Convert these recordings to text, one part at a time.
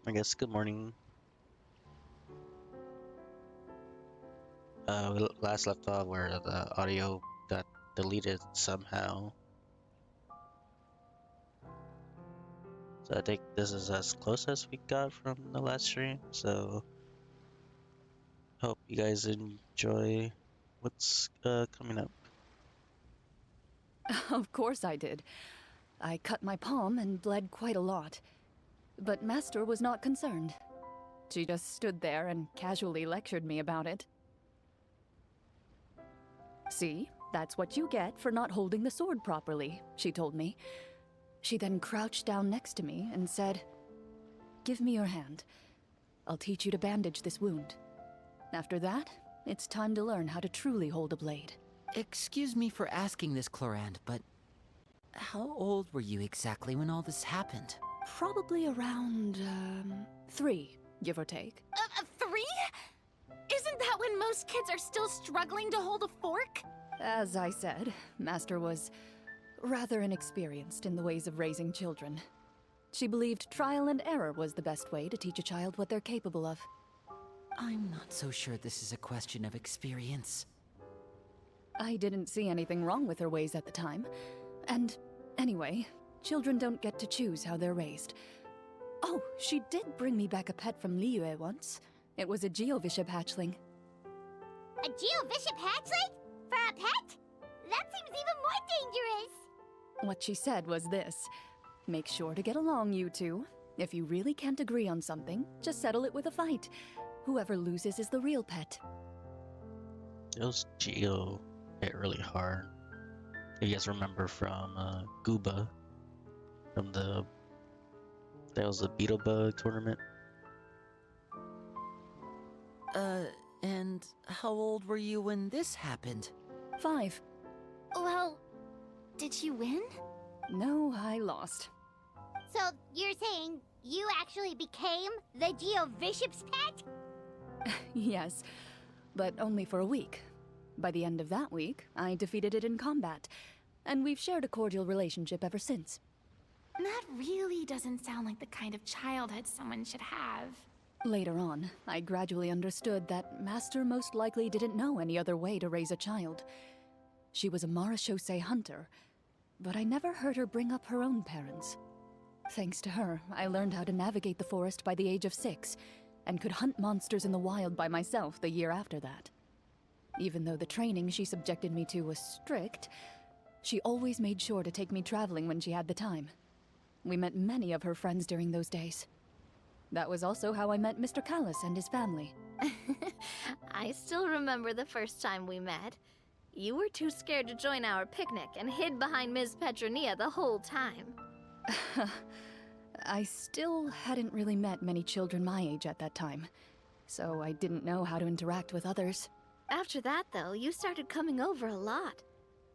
I guess good morning. We last left off where the audio got deleted somehow. So I think this is as close as we got from the last stream. So hope you guys enjoy what's coming up. Of course I did. I cut my palm and bled quite a lot. But Master was not concerned. She just stood there and casually lectured me about it. See, that's what you get for not holding the sword properly, she told me. She then crouched down next to me and said, "Give me your hand. I'll teach you to bandage this wound. After that, it's time to learn how to truly hold a blade." Excuse me for asking this, Clorinde, but how old were you exactly when all this happened? Probably around, 3, give or take. 3? Isn't that when most kids are still struggling to hold a fork? As I said, Master was rather inexperienced in the ways of raising children. She believed trial and error was the best way to teach a child what they're capable of. I'm not so sure this is a question of experience. I didn't see anything wrong with her ways at the time. And anyway, children don't get to choose how they're raised. Oh, she did bring me back a pet from Liyue once. It was a Geovishap hatchling. A Geovishap hatchling? For a pet? That seems even more dangerous! What she said was this: make sure to get along, you two. If you really can't agree on something, just settle it with a fight. Whoever loses is the real pet. Those Geo hit really hard. You guys remember from Gooba, from that was the Beetle Bug tournament. And how old were you when this happened? 5. Well, did you win? No, I lost. So, you're saying you actually became the Geovishap's pet? Yes, but only for a week. By the end of that week, I defeated it in combat, and we've shared a cordial relationship ever since. That really doesn't sound like the kind of childhood someone should have. Later on, I gradually understood that Master most likely didn't know any other way to raise a child. She was a marechaussee hunter, but I never heard her bring up her own parents. Thanks to her, I learned how to navigate the forest by the age of 6, and could hunt monsters in the wild by myself the year after that. Even though the training she subjected me to was strict, she always made sure to take me traveling when she had the time. We met many of her friends during those days. That was also how I met Mr. Callis and his family. I still remember the first time we met. You were too scared to join our picnic and hid behind Ms. Petronia the whole time. I still hadn't really met many children my age at that time, so I didn't know how to interact with others. After that, though, you started coming over a lot.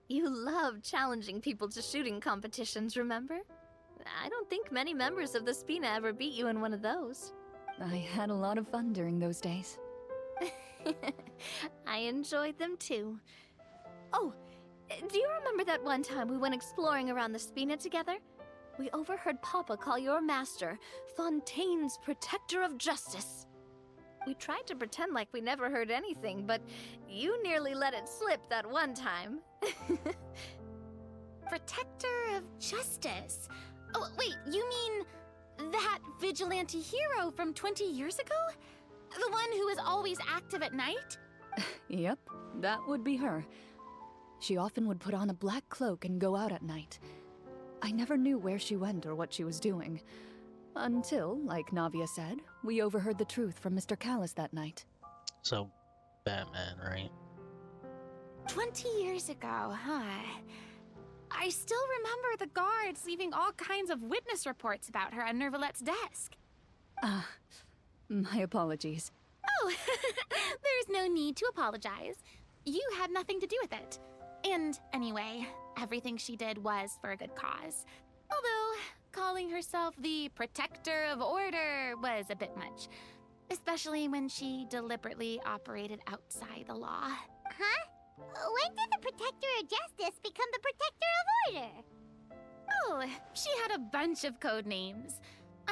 You loved challenging people to shooting competitions, remember? I don't think many members of the Spina ever beat you in one of those. I had a lot of fun during those days. I enjoyed them too. Oh, do you remember that one time we went exploring around the Spina together? We overheard Papa call your master Fontaine's Protector of Justice. We tried to pretend like we never heard anything, but you nearly let it slip that one time. Protector of Justice? Oh, wait, you mean that vigilante hero from 20 years ago? The one who was always active at night? Yep, that would be her. She often would put on a black cloak and go out at night. I never knew where she went or what she was doing. Until, like Navia said, we overheard the truth from Mr. Callis that night. So, Batman, right? 20 years ago, huh? I still remember the guards leaving all kinds of witness reports about her on Nervalette's desk. My apologies. Oh, there's no need to apologize. You had nothing to do with it. And anyway, everything she did was for a good cause. Although, calling herself the Protector of Order was a bit much. Especially when she deliberately operated outside the law. Huh? When did the Protector of Justice become the Protector of Order? Oh, she had a bunch of code names.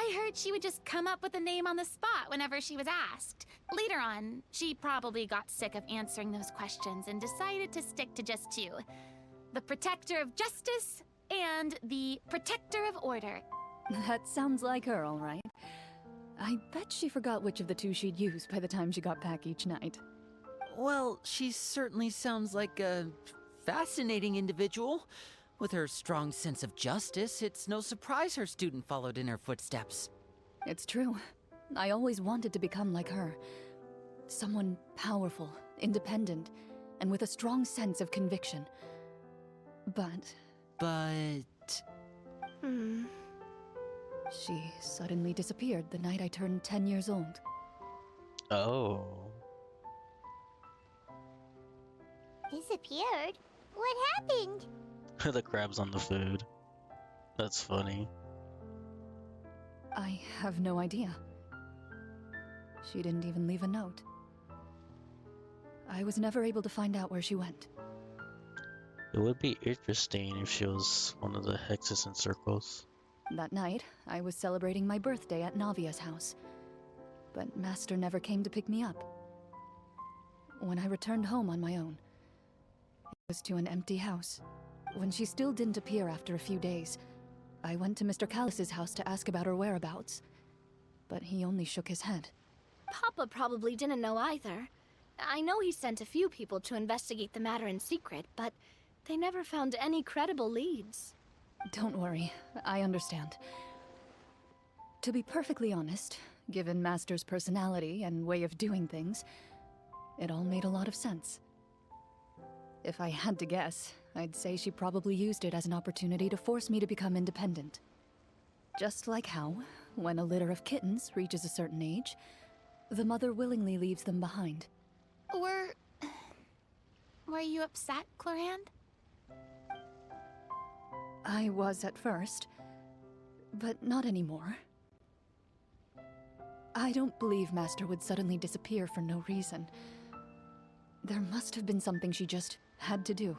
I heard she would just come up with a name on the spot whenever she was asked. Later on, she probably got sick of answering those questions and decided to stick to just two. The Protector of Justice and the Protector of Order. That sounds like her, all right. I bet she forgot which of the two she'd use by the time she got back each night. Well, she certainly sounds like a fascinating individual. With her strong sense of justice, it's no surprise her student followed in her footsteps. It's true. I always wanted to become like her. Someone powerful, independent, and with a strong sense of conviction. But she suddenly disappeared the night I turned 10 years old. Oh. Disappeared? What happened? The crab's on the food. That's funny. I have no idea. She didn't even leave a note. I was never able to find out where she went. It would be interesting if she was one of the hexes and circles. That night, I was celebrating my birthday at Navia's house. But Master never came to pick me up. When I returned home on my own, it was to an empty house. When she still didn't appear after a few days, I went to Mr. Callis's house to ask about her whereabouts. But he only shook his head. Papa probably didn't know either. I know he sent a few people to investigate the matter in secret, but they never found any credible leads. Don't worry, I understand. To be perfectly honest, given Master's personality and way of doing things, it all made a lot of sense. If I had to guess, I'd say she probably used it as an opportunity to force me to become independent. Just like how, when a litter of kittens reaches a certain age, the mother willingly leaves them behind. Were you upset, Clorinde? I was at first, but not anymore. I don't believe Master would suddenly disappear for no reason. There must have been something she just had to do.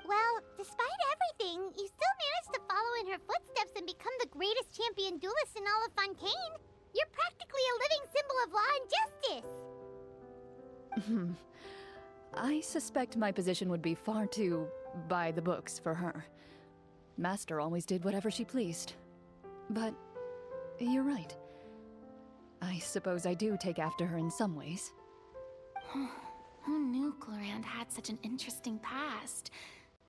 Well, despite everything, you still managed to follow in her footsteps and become the greatest champion duelist in all of Fontaine. You're practically a living symbol of law and justice. I suspect my position would be far too by the books for her. Master always did whatever she pleased. But you're right. I suppose I do take after her in some ways. Who knew Clorinde had such an interesting past?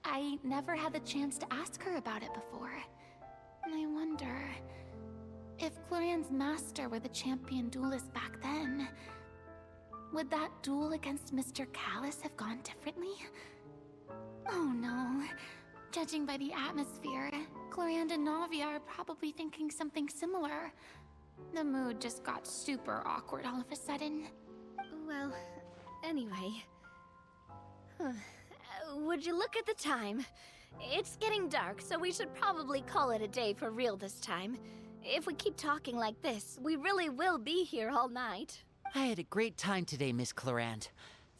I never had the chance to ask her about it before. And I wonder, if Clorinde's master were the champion duelist back then, would that duel against Mr. Callis have gone differently? Oh no. Judging by the atmosphere, Clorinde and Navia are probably thinking something similar. The mood just got super awkward all of a sudden. Well, anyway. Would you look at the time? It's getting dark, so we should probably call it a day for real this time. If we keep talking like this, we really will be here all night. I had a great time today, Miss Clorinde.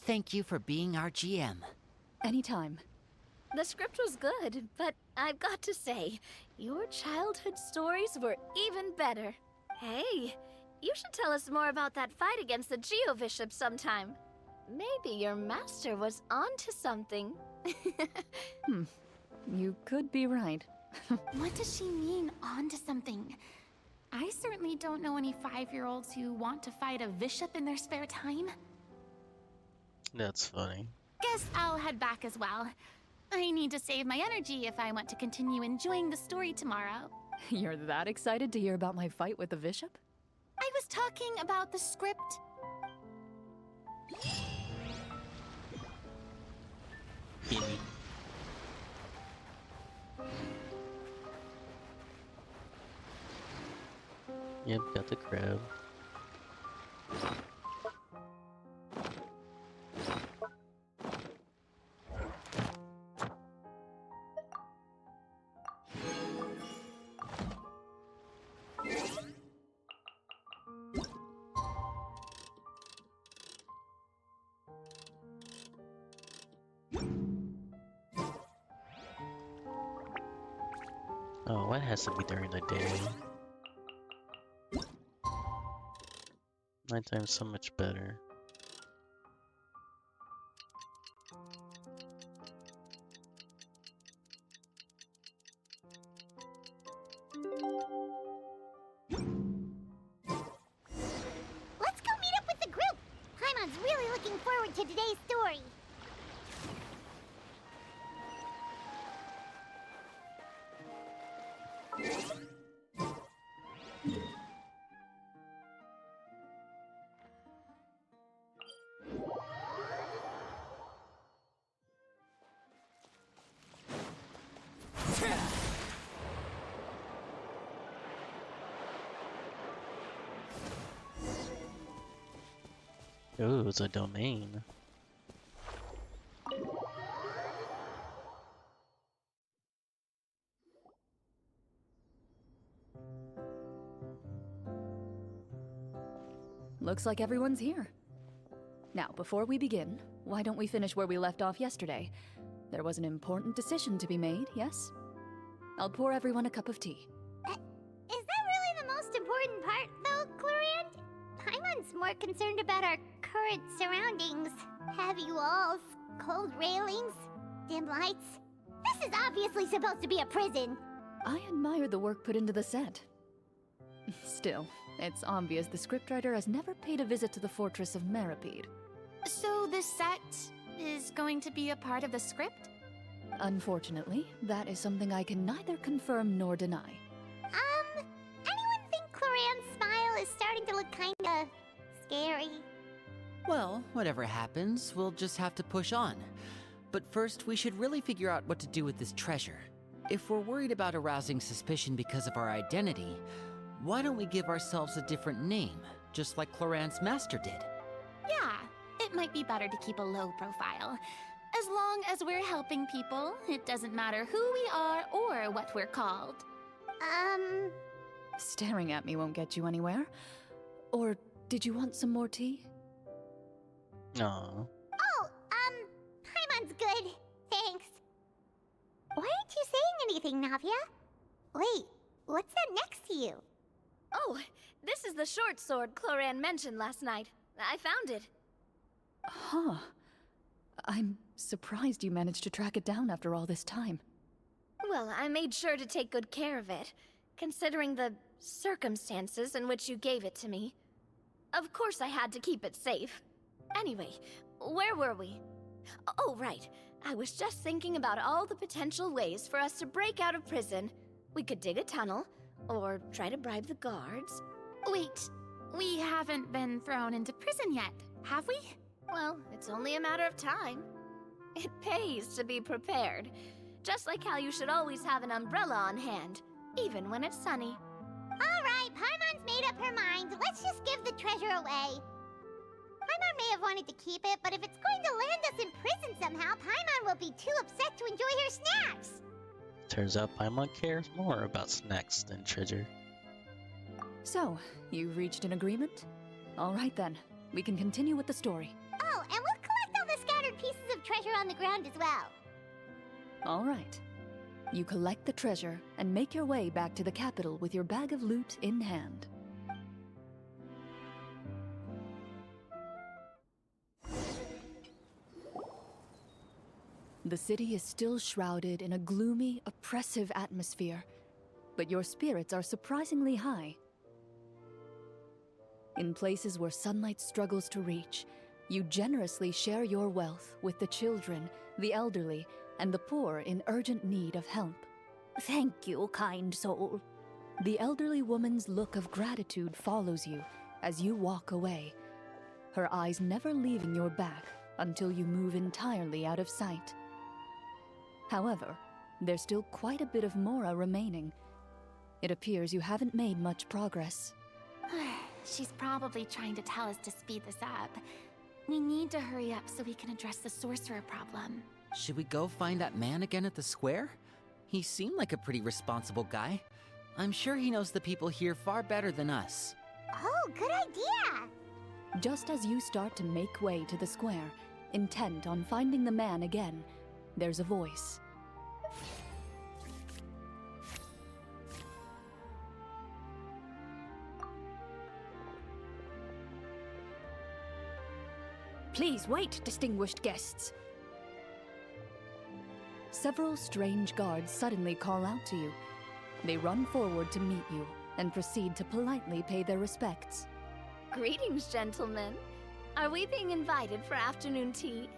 Thank you for being our GM. Anytime. The script was good, but I've got to say, your childhood stories were even better. Hey, you should tell us more about that fight against the Geovishop sometime. Maybe your master was onto something. You could be right. What does she mean, onto something? I certainly don't know any 5-year-olds who want to fight a bishop in their spare time. That's funny. Guess I'll head back as well. I need to save my energy if I want to continue enjoying the story tomorrow. You're that excited to hear about my fight with the bishop? I was talking about the script. Gimme. Yep, got the crab. Oh, what has to be during the day? Nighttime's so much better. Let's go meet up with the group! Paimon's really looking forward to today's story. Ooh, it's a domain. Looks like everyone's here. Now, before we begin, why don't we finish where we left off yesterday? There was an important decision to be made, yes? I'll pour everyone a cup of tea. Is that really the most important part, though, Clorinde? Paimon's more concerned about our current surroundings. Heavy walls, cold railings, dim lights. This is obviously supposed to be a prison. I admire the work put into the set. Still, it's obvious the scriptwriter has never paid a visit to the fortress of Rapperia. So the set is going to be a part of the script? Unfortunately, that is something I can neither confirm nor deny. Anyone think Clorinde's smile is starting to look kinda scary? Well, whatever happens, we'll just have to push on. But first, we should really figure out what to do with this treasure. If we're worried about arousing suspicion because of our identity, why don't we give ourselves a different name, just like Clorinde's master did? Yeah, it might be better to keep a low profile. As long as we're helping people, it doesn't matter who we are or what we're called. Staring at me won't get you anywhere. Or did you want some more tea? No. Oh, Paimon's good. Thanks. Why aren't you saying anything, Navia? Wait, what's that next to you? Oh, this is the short sword Clorinde mentioned last night. I found it. Huh. I'm surprised you managed to track it down after all this time. Well, I made sure to take good care of it, considering the circumstances in which you gave it to me. Of course I had to keep it safe. Anyway, where were we? Oh, right. I was just thinking about all the potential ways for us to break out of prison. We could dig a tunnel, or try to bribe the guards. Wait, we haven't been thrown into prison yet, have we? Well, it's only a matter of time. It pays to be prepared. Just like how you should always have an umbrella on hand, even when it's sunny. Alright, Paimon's made up her mind. Let's just give the treasure away. Paimon may have wanted to keep it, but if it's going to land us in prison somehow, Paimon will be too upset to enjoy her snacks. Turns out Paimon cares more about snacks than treasure. So, you've reached an agreement? All right then, we can continue with the story. Oh, and we'll collect all the scattered pieces of treasure on the ground as well. All right. You collect the treasure and make your way back to the capital with your bag of loot in hand. The city is still shrouded in a gloomy, oppressive atmosphere, but your spirits are surprisingly high. In places where sunlight struggles to reach, you generously share your wealth with the children, the elderly, and the poor in urgent need of help. Thank you, kind soul. The elderly woman's look of gratitude follows you as you walk away, her eyes never leaving your back until you move entirely out of sight. However, there's still quite a bit of Mora remaining. It appears you haven't made much progress. She's probably trying to tell us to speed this up. We need to hurry up so we can address the sorcerer problem. Should we go find that man again at the square? He seemed like a pretty responsible guy. I'm sure he knows the people here far better than us. Oh, good idea! Just as you start to make way to the square, intent on finding the man again, there's a voice. Please wait, distinguished guests. Several strange guards suddenly call out to you. They run forward to meet you and proceed to politely pay their respects. Greetings, gentlemen. Are we being invited for afternoon tea?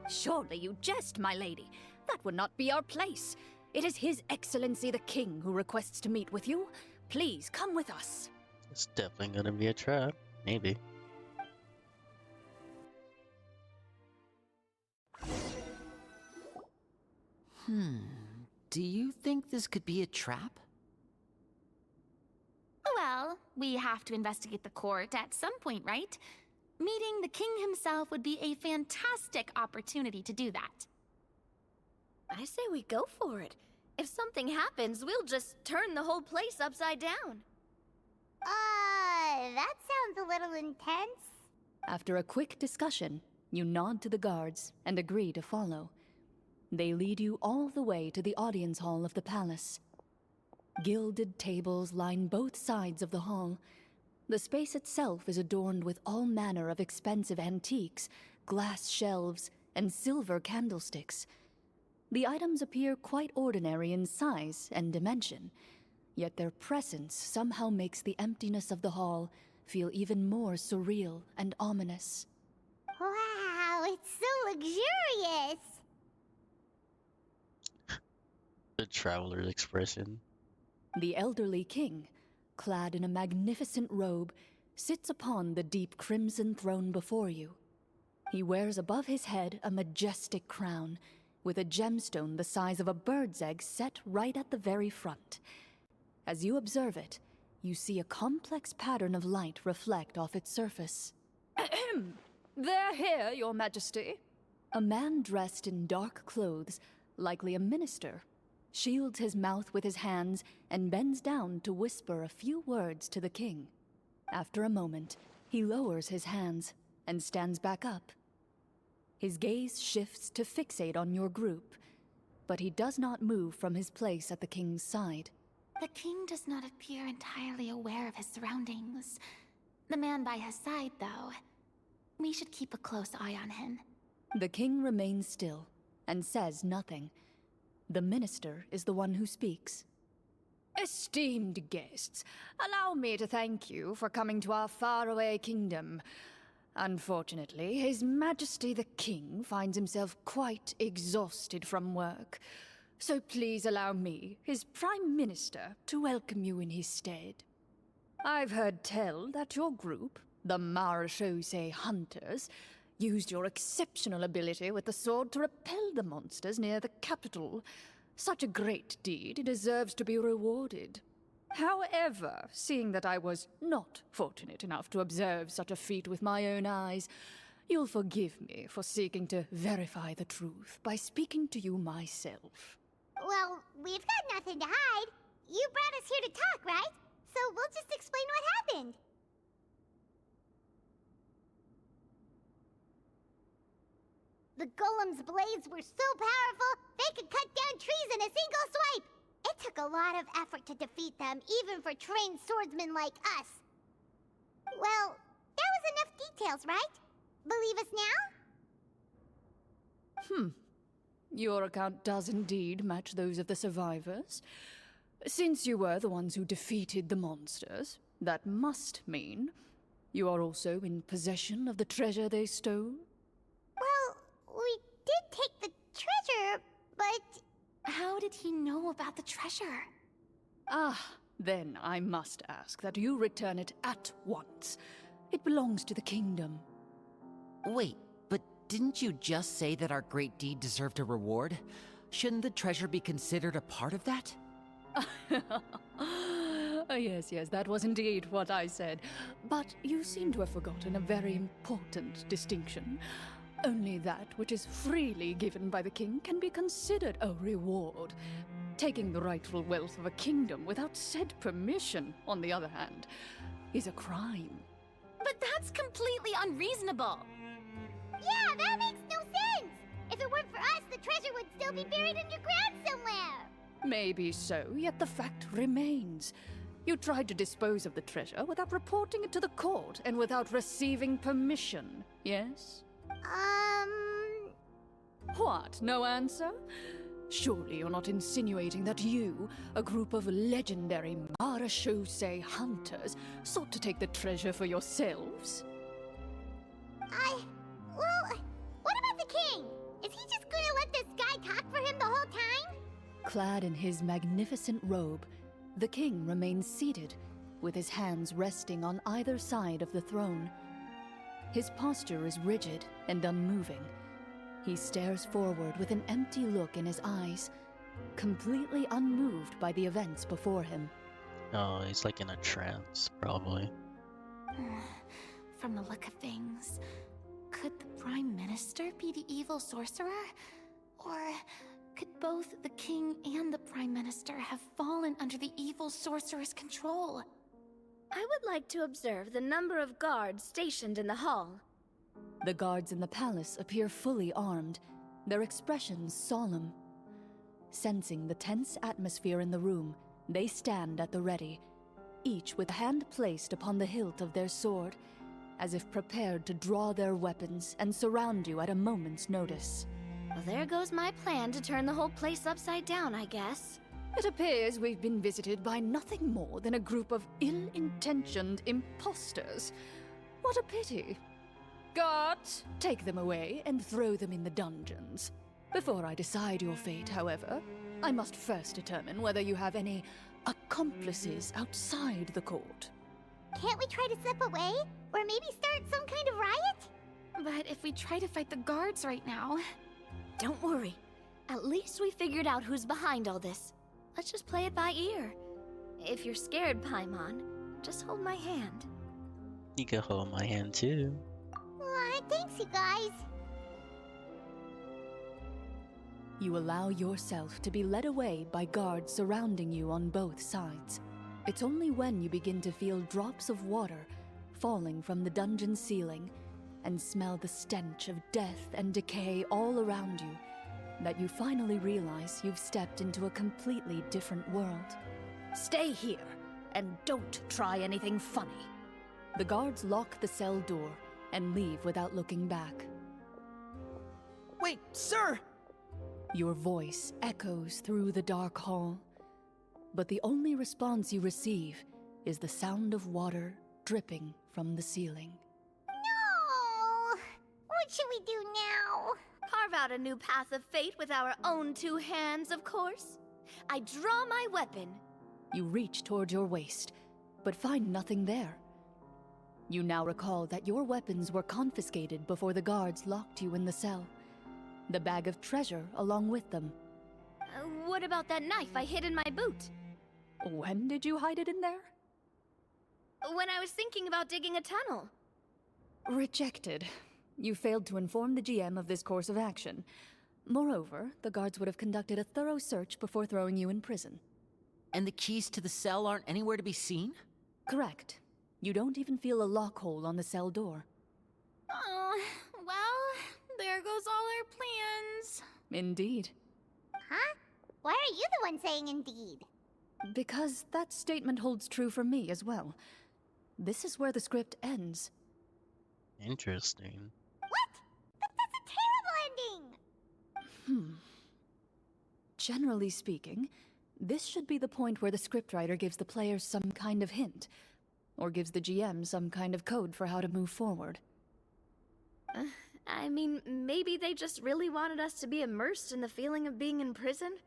Surely you jest, my lady. That would not be our place. It is His Excellency the King who requests to meet with you. Please come with us. It's definitely gonna be a trap. Maybe. Do you think this could be a trap? Well, we have to investigate the court at some point, right? Meeting the king himself would be a fantastic opportunity to do that. I say we go for it. If something happens, we'll just turn the whole place upside down. That sounds a little intense. After a quick discussion, you nod to the guards and agree to follow. They lead you all the way to the audience hall of the palace. Gilded tables line both sides of the hall. The space itself is adorned with all manner of expensive antiques, glass shelves, and silver candlesticks. The items appear quite ordinary in size and dimension, yet their presence somehow makes the emptiness of the hall feel even more surreal and ominous. Wow, it's so luxurious. The traveler's expression. The elderly king, clad in a magnificent robe, sits upon the deep crimson throne before you. He wears above his head a majestic crown, with a gemstone the size of a bird's egg set right at the very front. As you observe it, you see a complex pattern of light reflect off its surface. They're here, Your Majesty. A man dressed in dark clothes, likely a minister, shields his mouth with his hands and bends down to whisper a few words to the king. After a moment, he lowers his hands and stands back up. His gaze shifts to fixate on your group, but he does not move from his place at the king's side. The king does not appear entirely aware of his surroundings. The man by his side, though, we should keep a close eye on him. The king remains still and says nothing. The minister is the one who speaks. Esteemed guests, allow me to thank you for coming to our faraway kingdom. Unfortunately, His Majesty the King finds himself quite exhausted from work. So please allow me, his Prime Minister, to welcome you in his stead. I've heard tell that your group, the Marechaussee Hunters, used your exceptional ability with the sword to repel the monsters near the capital. Such a great deed deserves to be rewarded. However, seeing that I was not fortunate enough to observe such a feat with my own eyes, you'll forgive me for seeking to verify the truth by speaking to you myself. Well, we've got nothing to hide. You brought us here to talk, right? So we'll just explain what happened. The golem's blades were so powerful, they could cut down trees in a single swipe. It took a lot of effort to defeat them, even for trained swordsmen like us. Well, that was enough details, right? Believe us now? Your account does indeed match those of the survivors. Since you were the ones who defeated the monsters, that must mean you are also in possession of the treasure they stole? Well, we did take the treasure, but... How did he know about the treasure? Then I must ask that you return it at once. It belongs to the kingdom. Wait, but didn't you just say that our great deed deserved a reward? Shouldn't the treasure be considered a part of that? Yes, that was indeed what I said. But you seem to have forgotten a very important distinction. Only that which is freely given by the king can be considered a reward. Taking the rightful wealth of a kingdom without said permission, on the other hand, is a crime. But that's completely unreasonable. Yeah, that makes no sense! If it weren't for us, the treasure would still be buried underground somewhere! Maybe so, yet the fact remains. You tried to dispose of the treasure without reporting it to the court and without receiving permission, yes? What? No answer? Surely you're not insinuating that you, a group of legendary Marachose hunters, sought to take the treasure for yourselves? Well, what about the king? Is he just gonna let this guy talk for him the whole time? Clad in his magnificent robe, the king remains seated, with his hands resting on either side of the throne. His posture is rigid and unmoving. He stares forward with an empty look in his eyes, completely unmoved by the events before him. Oh, he's like in a trance, probably. From the look of things, could the Prime Minister be the evil sorcerer? Or could both the King and the Prime Minister have fallen under the evil sorcerer's control? I would like to observe the number of guards stationed in the hall. The guards in the palace appear fully armed, their expressions solemn. Sensing the tense atmosphere in the room, they stand at the ready, each with a hand placed upon the hilt of their sword, as if prepared to draw their weapons and surround you at a moment's notice. Well, there goes my plan to turn the whole place upside down, I guess. It appears we've been visited by nothing more than a group of ill-intentioned imposters. What a pity. Guards, take them away and throw them in the dungeons. Before I decide your fate, however, I must first determine whether you have any accomplices outside the court. Can't we try to slip away? Or maybe start some kind of riot? But if we try to fight the guards right now... Don't worry. At least we figured out who's behind all this. Let's just play it by ear. If you're scared, Paimon, just hold my hand. You can hold my hand too. Aw, thanks, you guys. You allow yourself to be led away by guards surrounding you on both sides. It's only when you begin to feel drops of water falling from the dungeon ceiling and smell the stench of death and decay all around you that you finally realize you've stepped into a completely different world. Stay here and don't try anything funny. The guards lock the cell door and leave without looking back. Wait, sir! Your voice echoes through the dark hall, but the only response you receive is the sound of water dripping from the ceiling. No! What should we do now? Carve out a new path of fate with our own two hands, of course. I draw my weapon. You reach toward your waist, but find nothing there. You now recall that your weapons were confiscated before the guards locked you in the cell. The bag of treasure along with them. What about that knife I hid in my boot? When did you hide it in there? When I was thinking about digging a tunnel. Rejected. You failed to inform the GM of this course of action. Moreover, the guards would have conducted a thorough search before throwing you in prison. And the keys to the cell aren't anywhere to be seen? Correct. You don't even feel a lock hole on the cell door. Oh, well, there goes all our plans. Indeed. Huh? Why are you the one saying indeed? Because that statement holds true for me as well. This is where the script ends. Interesting. What? That's a terrible ending! Generally speaking, this should be the point where the scriptwriter gives the players some kind of hint, or gives the GM some kind of code for how to move forward. I mean, maybe they just really wanted us to be immersed in the feeling of being in prison?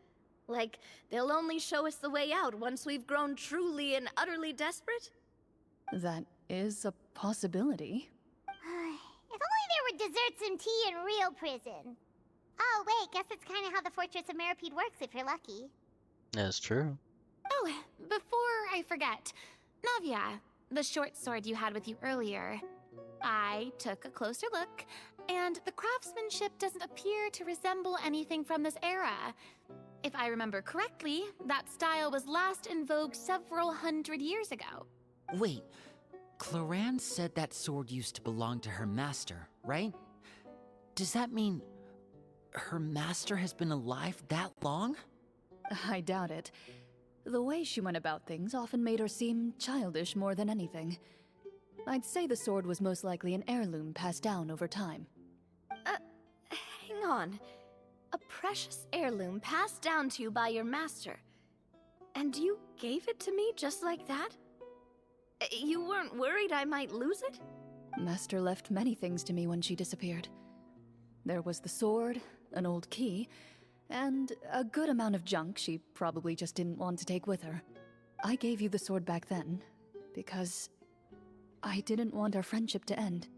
Like, they'll only show us the way out once we've grown truly and utterly desperate? That is a possibility. If only there were desserts and tea in real prison. Oh, wait, guess it's kind of how the Fortress of Meripede works if you're lucky. That's true. Oh, before I forget, Navia, the short sword you had with you earlier. I took a closer look, and the craftsmanship doesn't appear to resemble anything from this era. If I remember correctly, that style was last in vogue several hundred years ago. Wait, Clorinde said that sword used to belong to her master, right? Does that mean her master has been alive that long? I doubt it. The way she went about things often made her seem childish more than anything. I'd say the sword was most likely an heirloom passed down over time. on. A precious heirloom passed down to you by your master. And you gave it to me just like that? You weren't worried I might lose it? Master left many things to me when she disappeared. There was the sword, an old key, and a good amount of junk she probably just didn't want to take with her. I gave you the sword back then, because I didn't want our friendship to end.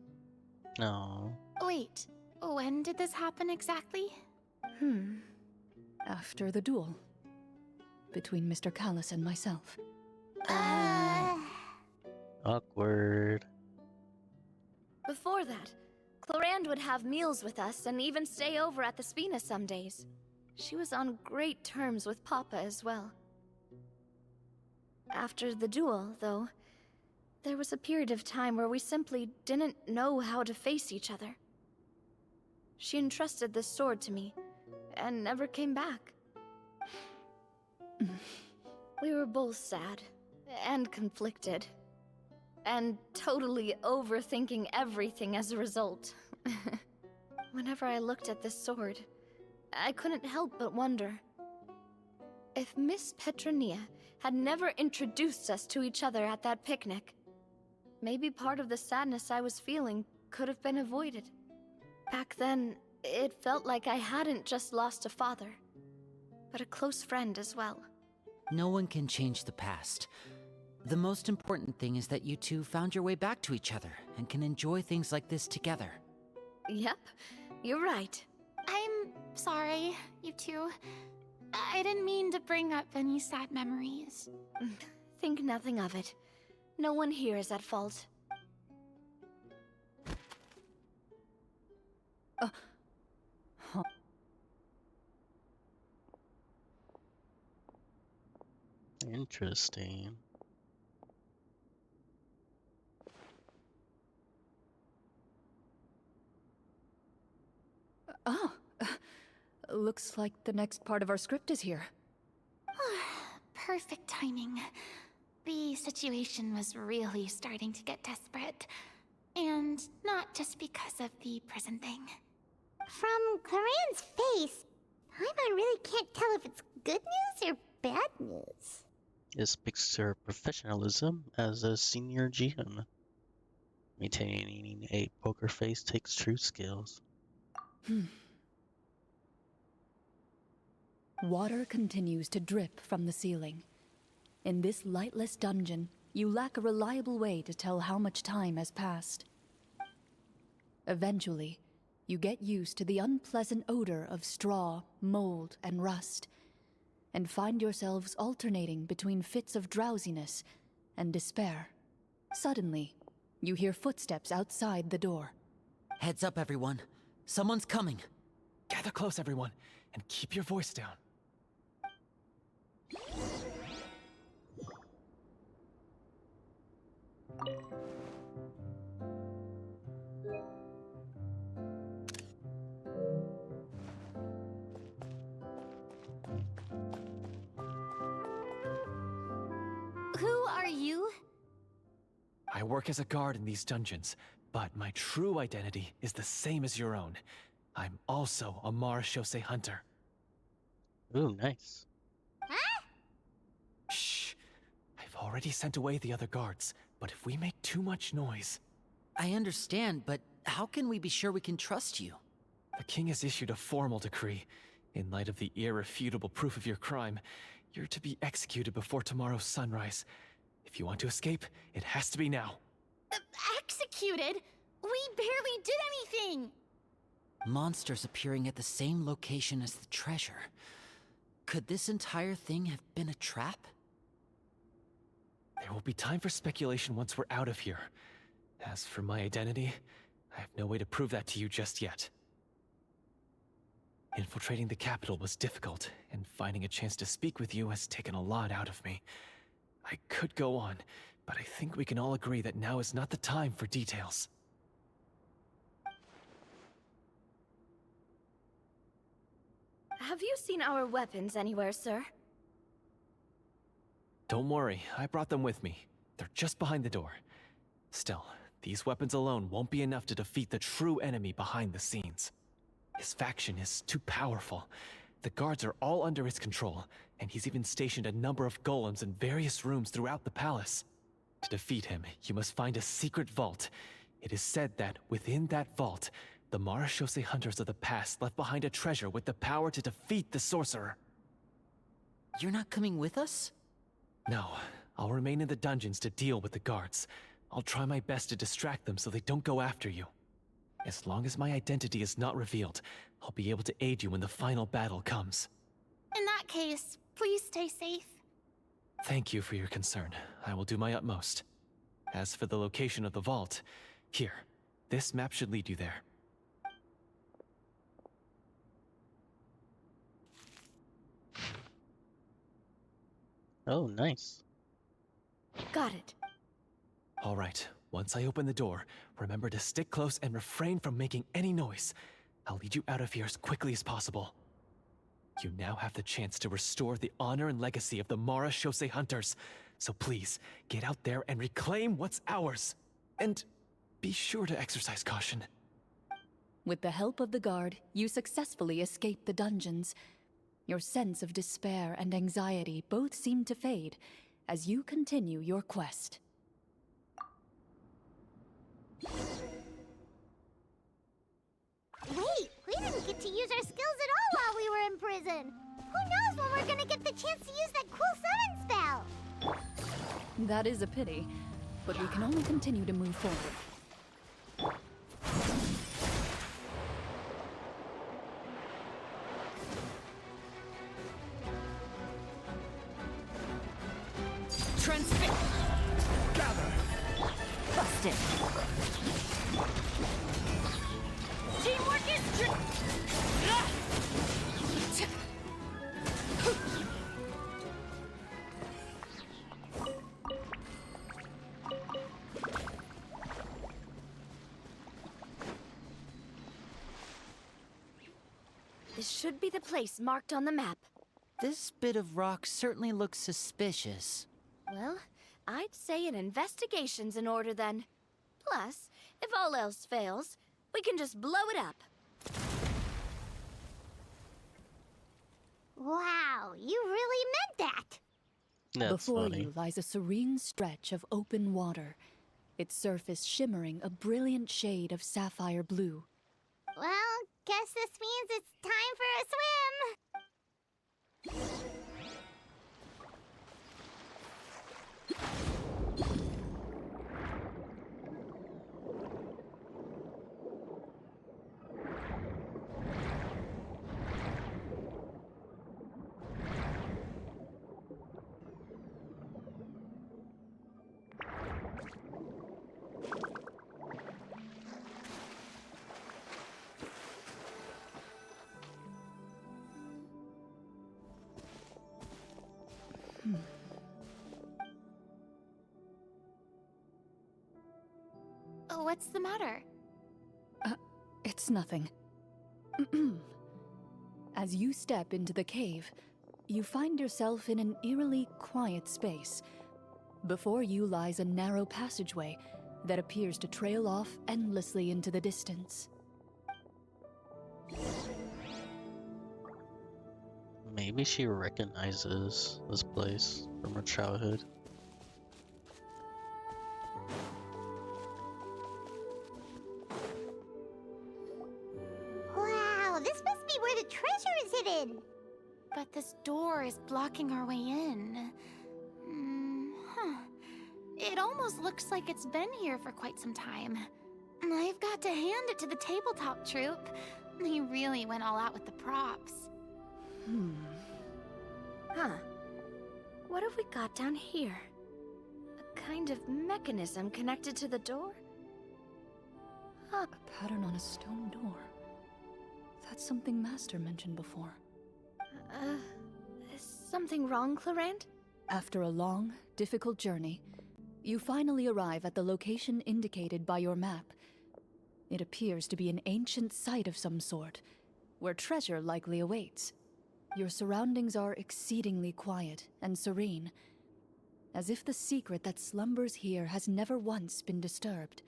No. Wait, when did this happen exactly? After the duel. Between Mr. Callis and myself. Awkward. Before that, Clorinde would have meals with us and even stay over at the Spina some days. She was on great terms with Papa as well. After the duel, though, there was a period of time where we simply didn't know how to face each other. She entrusted this sword to me, and never came back. We were both sad, and conflicted, and totally overthinking everything as a result. Whenever I looked at this sword, I couldn't help but wonder if Miss Petronia had never introduced us to each other at that picnic. Maybe part of the sadness I was feeling could have been avoided. Back then, it felt like I hadn't just lost a father, but a close friend as well. No one can change the past. The most important thing is that you two found your way back to each other and can enjoy things like this together. Yep, you're right. I'm sorry, you two. I didn't mean to bring up any sad memories. Think nothing of it. No one here is at fault. Interesting. Oh, looks like the next part of our script is here. Perfect timing. The situation was really starting to get desperate. And not just because of the prison thing. From Clorinde's face, Paimon really can't tell if it's good news or bad news. It speaks to her professionalism as a senior GM. Maintaining a poker face takes true skills. Water continues to drip from the ceiling. In this lightless dungeon, you lack a reliable way to tell how much time has passed. Eventually, you get used to the unpleasant odor of straw, mold, and rust, and find yourselves alternating between fits of drowsiness and despair. Suddenly, you hear footsteps outside the door. Heads up, everyone. Someone's coming. Gather close, everyone, and keep your voice down. Who are you? I work as a guard in these dungeons, but my true identity is the same as your own. I'm also a marechaussee hunter. Ooh, nice. Shh! I've already sent away the other guards, but if we make too much noise... I understand, but how can we be sure we can trust you? The king has issued a formal decree. In light of the irrefutable proof of your crime, you're to be executed before tomorrow's sunrise. If you want to escape, it has to be now. Executed? We barely did anything! Monsters appearing at the same location as the treasure. Could this entire thing have been a trap? There will be time for speculation once we're out of here. As for my identity, I have no way to prove that to you just yet. Infiltrating the capital was difficult, and finding a chance to speak with you has taken a lot out of me. I could go on, but I think we can all agree that now is not the time for details. Have you seen our weapons anywhere, sir? Don't worry, I brought them with me. They're just behind the door. Still, these weapons alone won't be enough to defeat the true enemy behind the scenes. His faction is too powerful. The guards are all under his control, and he's even stationed a number of golems in various rooms throughout the palace. To defeat him, you must find a secret vault. It is said that within that vault, the Marechaussee hunters of the past left behind a treasure with the power to defeat the sorcerer. You're not coming with us? No, I'll remain in the dungeons to deal with the guards. I'll try my best to distract them so they don't go after you. As long as my identity is not revealed, I'll be able to aid you when the final battle comes. In that case, please stay safe. Thank you for your concern. I will do my utmost. As for the location of the vault, here, this map should lead you there. Oh, nice. Got it. All right, once I open the door, remember to stick close and refrain from making any noise. I'll lead you out of here as quickly as possible. You now have the chance to restore the honor and legacy of the Marechaussee hunters. So please, get out there and reclaim what's ours. And be sure to exercise caution. With the help of the guard, you successfully escape the dungeons. Your sense of despair and anxiety both seem to fade as you continue your quest. Wait, we didn't get to use our skills at all while we were in prison. Who knows when we're gonna get the chance to use that cool summon spell? That is a pity, but we can only continue to move forward. Transfix! Gather! Busted! Teamwork is This should be the place marked on the map. This bit of rock certainly looks suspicious. Well, I'd say an investigation's in order then. Plus, if all else fails, we can just blow it up. Wow, you really meant that! That's Before funny. you lies a serene stretch of open water, its surface shimmering a brilliant shade of sapphire blue. Well, guess this means it's time for a swim! What's the matter? It's nothing. As you step into the cave, you find yourself in an eerily quiet space. Before you lies a narrow passageway that appears to trail off endlessly into the distance. Maybe she recognizes this place from her childhood. Wow, this must be where the treasure is hidden! But this door is blocking our way in. It almost looks like it's been here for quite some time. I've got to hand it to the tabletop troupe. They really went all out with the props. Huh. What have we got down here? A kind of mechanism connected to the door? A pattern on a stone door. That's something Master mentioned before. Is something wrong, Clorinde? After a long, difficult journey, you finally arrive at the location indicated by your map. It appears to be an ancient site of some sort, where treasure likely awaits. Your surroundings are exceedingly quiet and serene, as if the secret that slumbers here has never once been disturbed.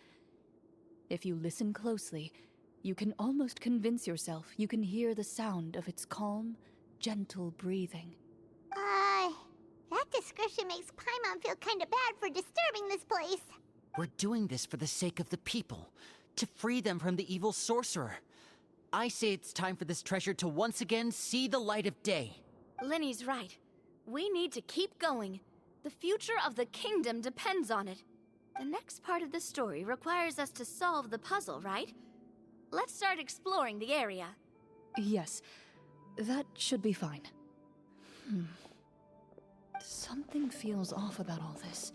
If you listen closely, You can almost convince yourself you can hear the sound of its calm, gentle breathing. That description makes Paimon feel kinda bad for disturbing this place. We're doing this for the sake of the people, to free them from the evil sorcerer. I say it's time for this treasure to once again see the light of day. Lenny's right. We need to keep going. The future of the kingdom depends on it. The next part of the story requires us to solve the puzzle, right? Let's start exploring the area. Yes, that should be fine. Something feels off about all this.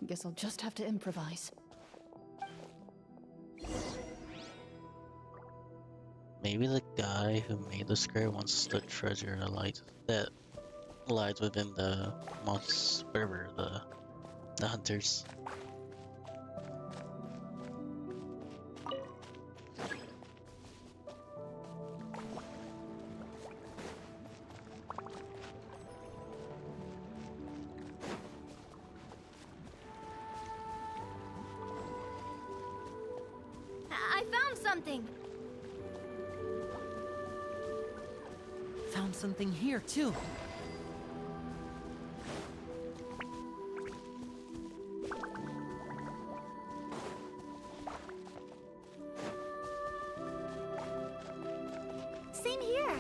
Guess I'll just have to improvise. Maybe the guy who made the square wants the treasure that lies within the whatever, the hunters. I found something! Found something here, too. Same here.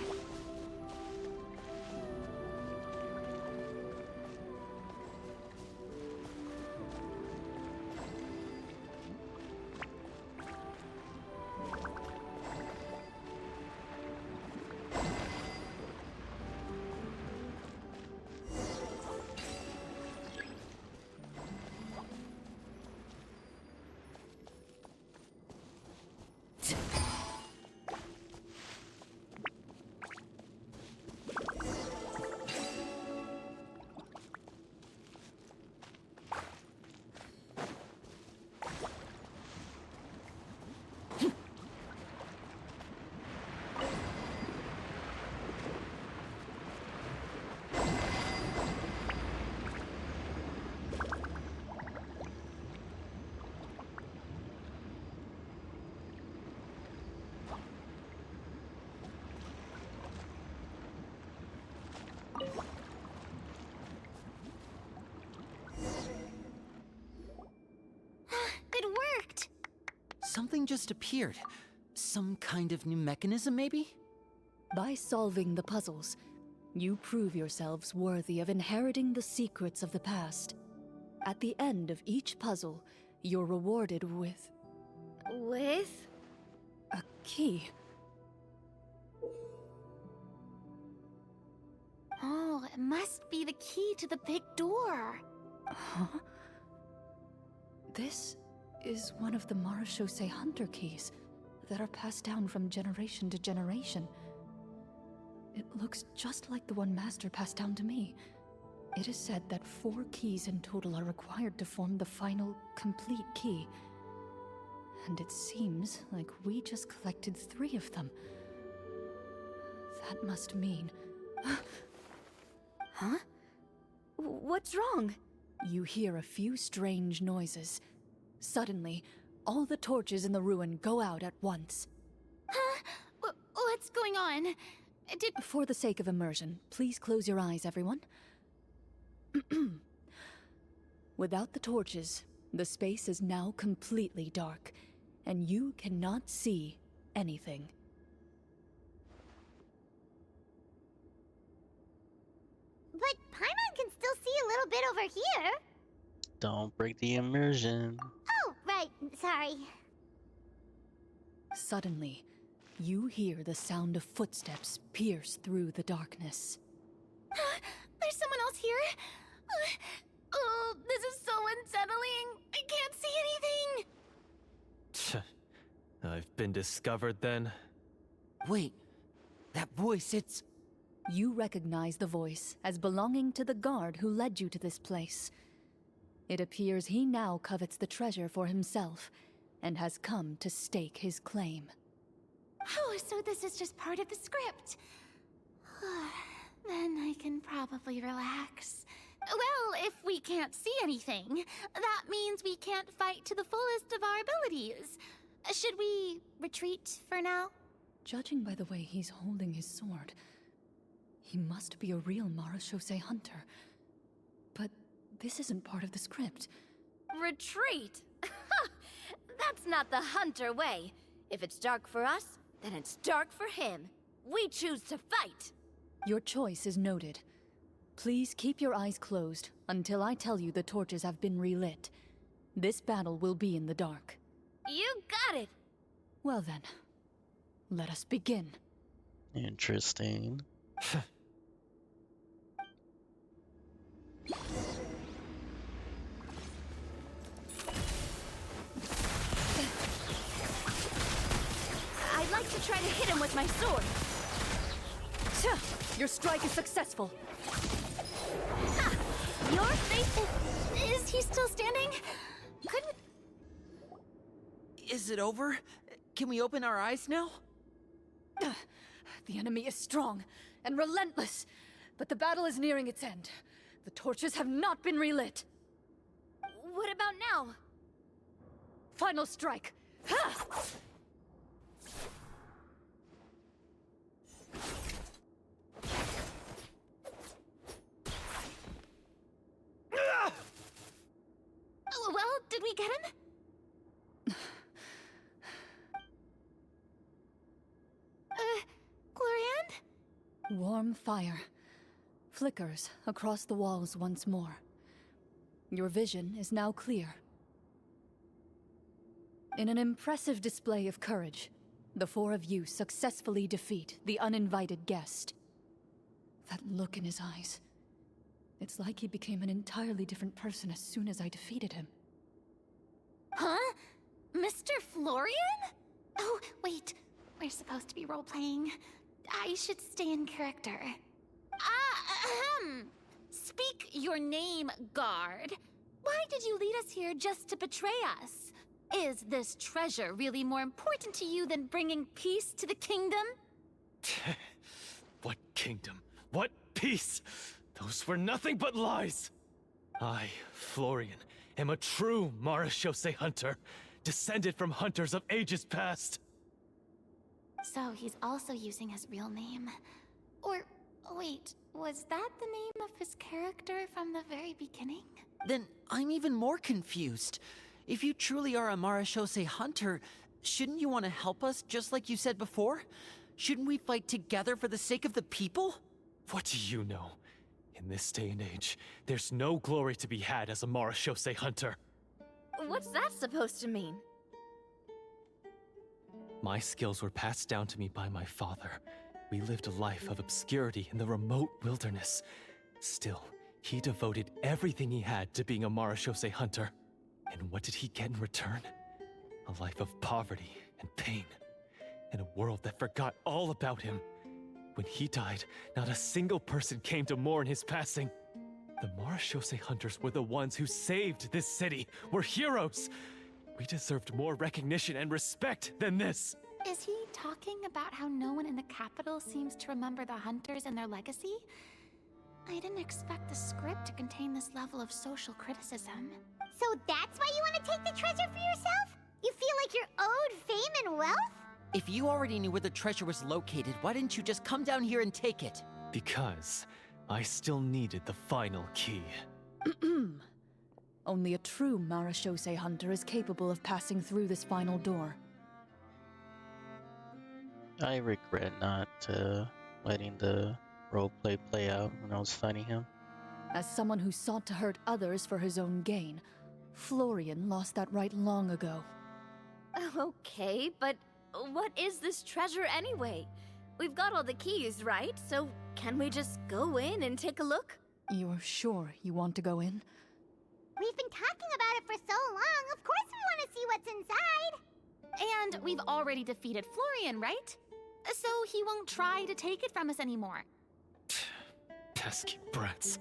It worked! Something just appeared. Some kind of new mechanism, maybe? By solving the puzzles, you prove yourselves worthy of inheriting the secrets of the past. At the end of each puzzle, you're rewarded with With? a key. Oh, it must be the key to the big door. Huh? This is one of the Marechaussee Hunter keys that are passed down from generation to generation. It looks just like the one Master passed down to me. It is said that 4 keys in total are required to form the final, complete key. And it seems like we just collected 3 of them. That must mean... Huh? What's wrong? You hear a few strange noises. Suddenly, all the torches in the ruin go out at once. Huh? What's going on? For the sake of immersion, please close your eyes, everyone. Without the torches, the space is now completely dark, and you cannot see anything. But Paimon can still see a little bit over here. Don't break the immersion. Oh, right. Sorry. Suddenly, you hear the sound of footsteps pierce through the darkness. There's someone else here? Oh, this is so unsettling. I can't see anything. I've been discovered then. Wait, that voice, it's... You recognize the voice as belonging to the guard who led you to this place. It appears he now covets the treasure for himself, and has come to stake his claim. Oh, so this is just part of the script. Then I can probably relax. Well, if we can't see anything, that means we can't fight to the fullest of our abilities. Should we retreat for now? Judging by the way he's holding his sword, he must be a real Marechaussee hunter. But this isn't part of the script. Retreat? That's not the hunter way. If it's dark for us, then it's dark for him. We choose to fight. Your choice is noted. Please keep your eyes closed until I tell you the torches have been relit. This battle will be in the dark. You got it! Well then, let us begin. Interesting. I'd like to try to hit him with my sword. Your strike is successful. Ha! Your faith Is he still standing? Couldn't... Is it over? Can we open our eyes now? The enemy is strong and relentless, but the battle is nearing its end. The torches have not been relit. What about now? Final strike. Ha! Oh, well, did we get him? Clorinde? Warm fire flickers across the walls once more. Your vision is now clear. In an impressive display of courage, the four of you successfully defeat the uninvited guest. That look in his eyes. It's like he became an entirely different person as soon as I defeated him. Huh? Mr. Florian? Oh, wait. We're supposed to be role-playing. I should stay in character. Speak your name, guard. Why did you lead us here just to betray us? Is this treasure really more important to you than bringing peace to the kingdom? What kingdom? What peace? Those were nothing but lies! I, Florian, am a true Marechaussee hunter, descended from hunters of ages past. So he's also using his real name. Or, wait, was that the name of his character from the very beginning? Then I'm even more confused. If you truly are a Marechaussee hunter, shouldn't you want to help us just like you said before? Shouldn't we fight together for the sake of the people? What do you know? In this day and age, there's no glory to be had as a Marechaussee hunter. What's that supposed to mean? My skills were passed down to me by my father. We lived a life of obscurity in the remote wilderness. Still, he devoted everything he had to being a Marechaussee hunter. And what did he get in return? A life of poverty and pain. In a world that forgot all about him. When he died, not a single person came to mourn his passing. The Marechaussee hunters were the ones who saved this city. We're heroes! We deserved more recognition and respect than this! Is he talking about how no one in the capital seems to remember the hunters and their legacy? I didn't expect the script to contain this level of social criticism. So that's why you want to take the treasure for yourself? You feel like you're owed fame and wealth? If you already knew where the treasure was located, why didn't you just come down here and take it? Because I still needed the final key. Only a true Marechaussee hunter is capable of passing through this final door. I regret not letting the roleplay play out when I was fighting him. As someone who sought to hurt others for his own gain, Florian lost that right long ago. Okay, but what is this treasure anyway? We've got all the keys, right? So can we just go in and take a look? You're sure you want to go in? We've been talking about it for so long. Of course we want to see what's inside. And we've already defeated Florian, right? So he won't try to take it from us anymore. Pesky brats.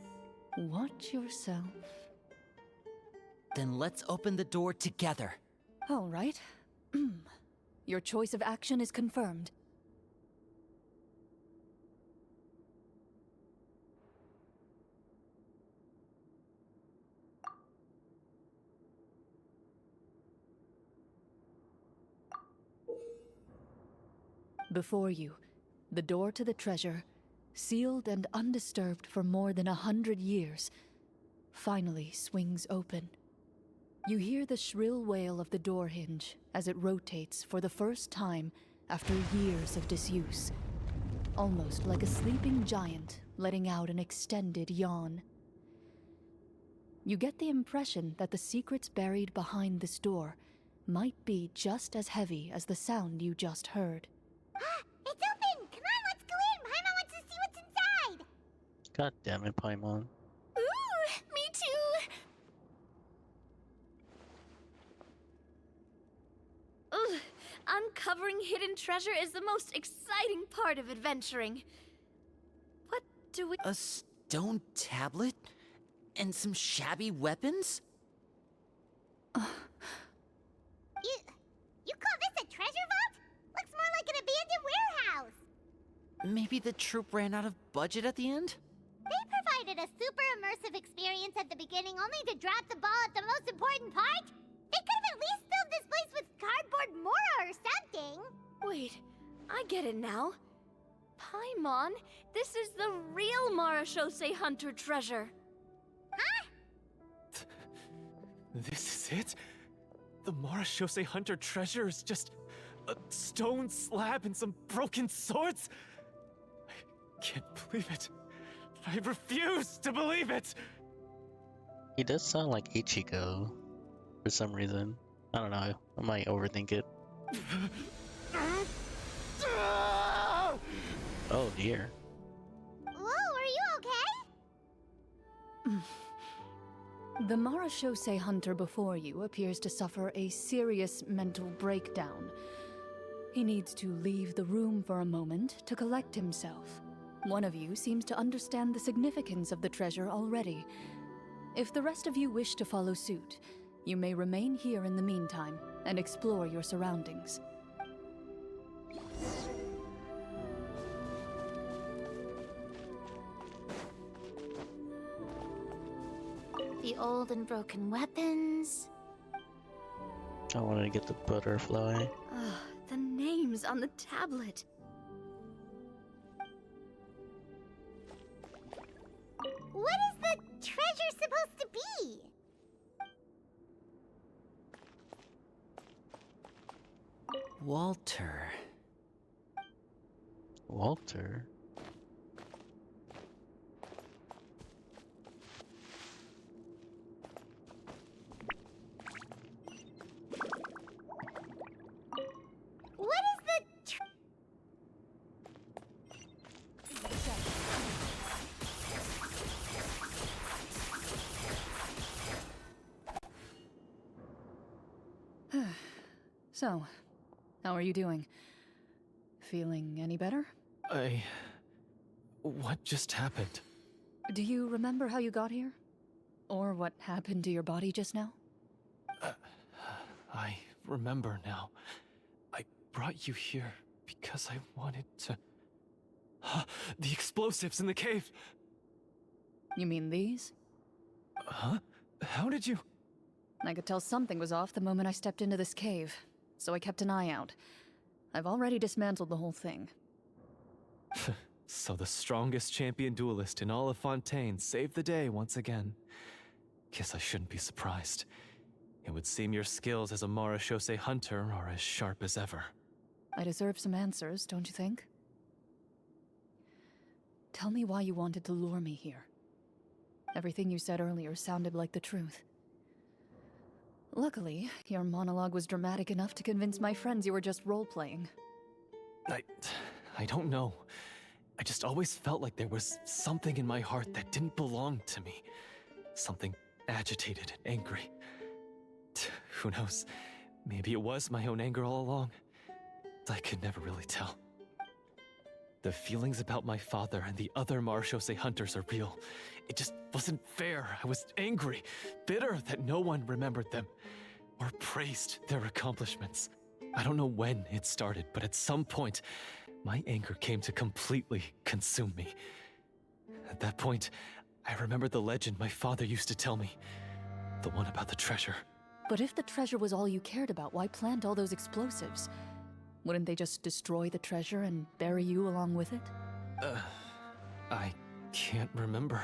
Watch yourself. Then let's open the door together. All right. Your choice of action is confirmed. Before you, the door to the treasure, sealed and undisturbed for more than 100 years, finally swings open. You hear the shrill wail of the door hinge as it rotates for the first time after years of disuse, almost like a sleeping giant letting out an extended yawn. You get the impression that the secrets buried behind this door might be just as heavy as the sound you just heard. It's open! Come on, let's go in! Paimon wants to see what's inside! God damn it, Paimon. Ooh, me too! Ugh, uncovering hidden treasure is the most exciting part of adventuring. What do we... A stone tablet? And some shabby weapons? You call this a treasure vault? Looks more like an abandoned warehouse! Maybe the troop ran out of budget at the end? They provided a super immersive experience at the beginning only to drop the ball at the most important part? They could have at least filled this place with cardboard Mora or something! Wait, I get it now. Paimon, this is the real Marachose Hunter treasure. This is it? The Marachose Hunter treasure is just a stone slab and some broken swords? I can't believe it. I refuse to believe it! He does sound like Ichigo for some reason. I don't know. I might overthink it. Oh dear. Whoa, are you okay? The Marachose Hunter before you appears to suffer a serious mental breakdown. He needs to leave the room for a moment to collect himself. One of you seems to understand the significance of the treasure already. If the rest of you wish to follow suit, you may remain here in the meantime and explore your surroundings. The old and broken weapons. I wanted to get the butterfly. Ugh, the names on the tablet. What is the treasure supposed to be? Walter. Walter? What is the So, how are you doing? Feeling any better? What just happened? Do you remember how you got here? Or what happened to your body just now? I remember now. I brought you here because I wanted to... The explosives in the cave! You mean these? Huh? How did you... I could tell something was off the moment I stepped into this cave, so I kept an eye out. I've already dismantled the whole thing. So the strongest champion duelist in all of Fontaine saved the day once again. Guess I shouldn't be surprised. It would seem your skills as a Marachose hunter are as sharp as ever. I deserve some answers, don't you think? Tell me why you wanted to lure me here. Everything you said earlier sounded like the truth. Luckily, your monologue was dramatic enough to convince my friends you were just role-playing. I don't know. I just always felt like there was something in my heart that didn't belong to me. Something agitated and angry. Who knows? Maybe it was my own anger all along. I could never really tell. The feelings about my father and the other Marachose hunters are real. It just wasn't fair. I was angry, bitter that no one remembered them or praised their accomplishments. I don't know when it started, but at some point, my anger came to completely consume me. At that point, I remembered the legend my father used to tell me. The one about the treasure. But if the treasure was all you cared about, why plant all those explosives? Wouldn't they just destroy the treasure and bury you along with it? I can't remember.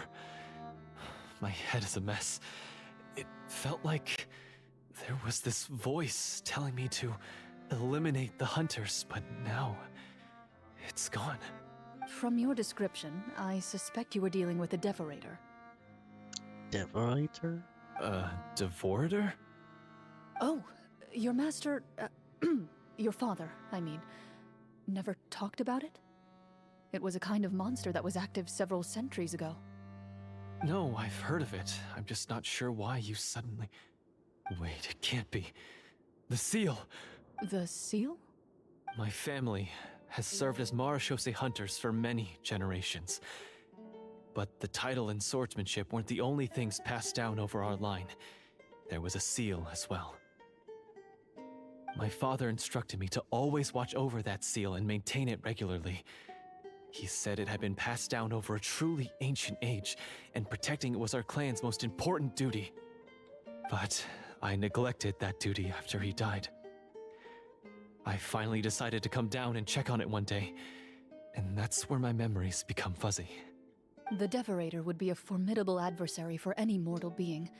My head is a mess. It felt like there was this voice telling me to eliminate the hunters, but now it's gone. From your description, I suspect you were dealing with a Devorator. Devorator? Devorator? Oh, your master, your father, I mean, never talked about it? It was a kind of monster that was active several centuries ago. No, I've heard of it. I'm just not sure why you suddenly... Wait, it can't be. The seal! The seal? My family has served as Marachose hunters for many generations. But the title and swordsmanship weren't the only things passed down over our line. There was a seal as well. My father instructed me to always watch over that seal and maintain it regularly. He said it had been passed down over a truly ancient age, and protecting it was our clan's most important duty. But I neglected that duty after he died. I finally decided to come down and check on it one day, and that's where my memories become fuzzy. The Devorator would be a formidable adversary for any mortal being,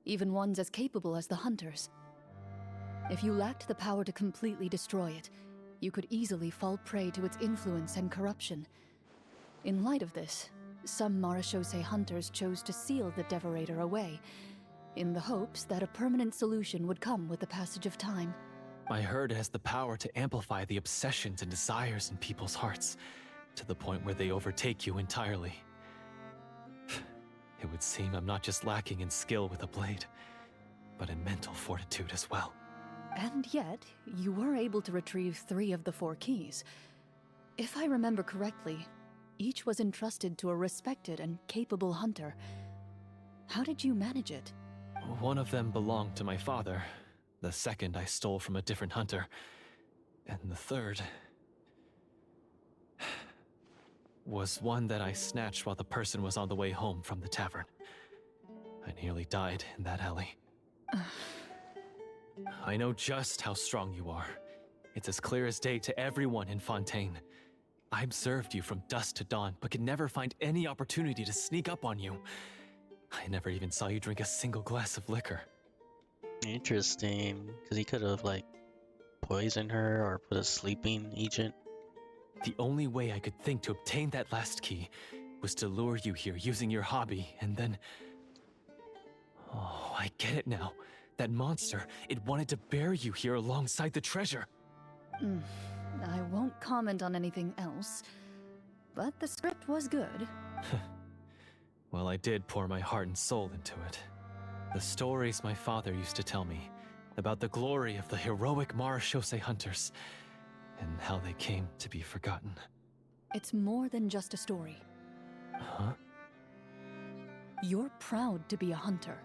even ones as capable as the Hunters. If you lacked the power to completely destroy it, you could easily fall prey to its influence and corruption. In light of this, some Marachose hunters chose to seal the Devorator away, in the hopes that a permanent solution would come with the passage of time. I heard it has the power to amplify the obsessions and desires in people's hearts, to the point where they overtake you entirely. It would seem I'm not just lacking in skill with a blade, but in mental fortitude as well. And yet, you were able to retrieve 3 of the 4 keys. If I remember correctly, each was entrusted to a respected and capable hunter. How did you manage it? One of them belonged to my father. The second I stole from a different hunter. And the third... was one that I snatched while the person was on the way home from the tavern. I nearly died in that alley. I know just how strong you are. It's as clear as day to everyone in Fontaine. I observed you from dusk to dawn, but could never find any opportunity to sneak up on you. I never even saw you drink a single glass of liquor. Interesting, because he could have, like, poisoned her or put a sleeping agent. The only way I could think to obtain that last key was to lure you here using your hobby, and then... Oh, I get it now. That monster, it wanted to bury you here alongside the treasure. I won't comment on anything else, but the script was good. Well, I did pour my heart and soul into it. The stories my father used to tell me about the glory of the heroic Marachose hunters, and how they came to be forgotten. It's more than just a story. Huh? You're proud to be a hunter.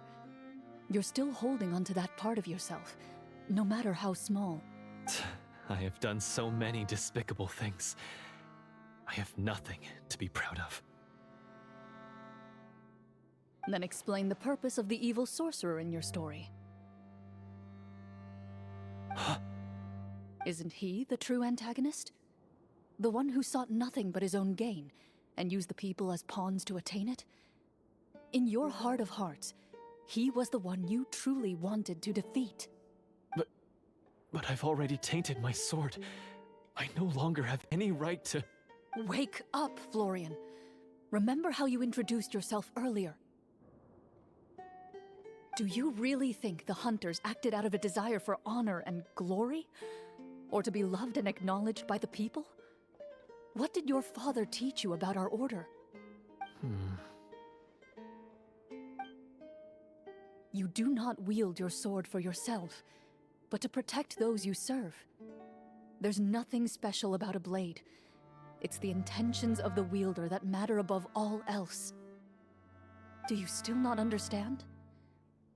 You're still holding onto that part of yourself, no matter how small. I have done so many despicable things. I have nothing to be proud of. Then explain the purpose of the evil sorcerer in your story. Isn't he the true antagonist? The one who sought nothing but his own gain, and used the people as pawns to attain it? In your heart of hearts, he was the one you truly wanted to defeat. But I've already tainted my sword. I no longer have any right to... Wake up, Florian. Remember how you introduced yourself earlier. Do you really think the hunters acted out of a desire for honor and glory? Or to be loved and acknowledged by the people? What did your father teach you about our order? You do not wield your sword for yourself, but to protect those you serve. There's nothing special about a blade. It's the intentions of the wielder that matter above all else. Do you still not understand?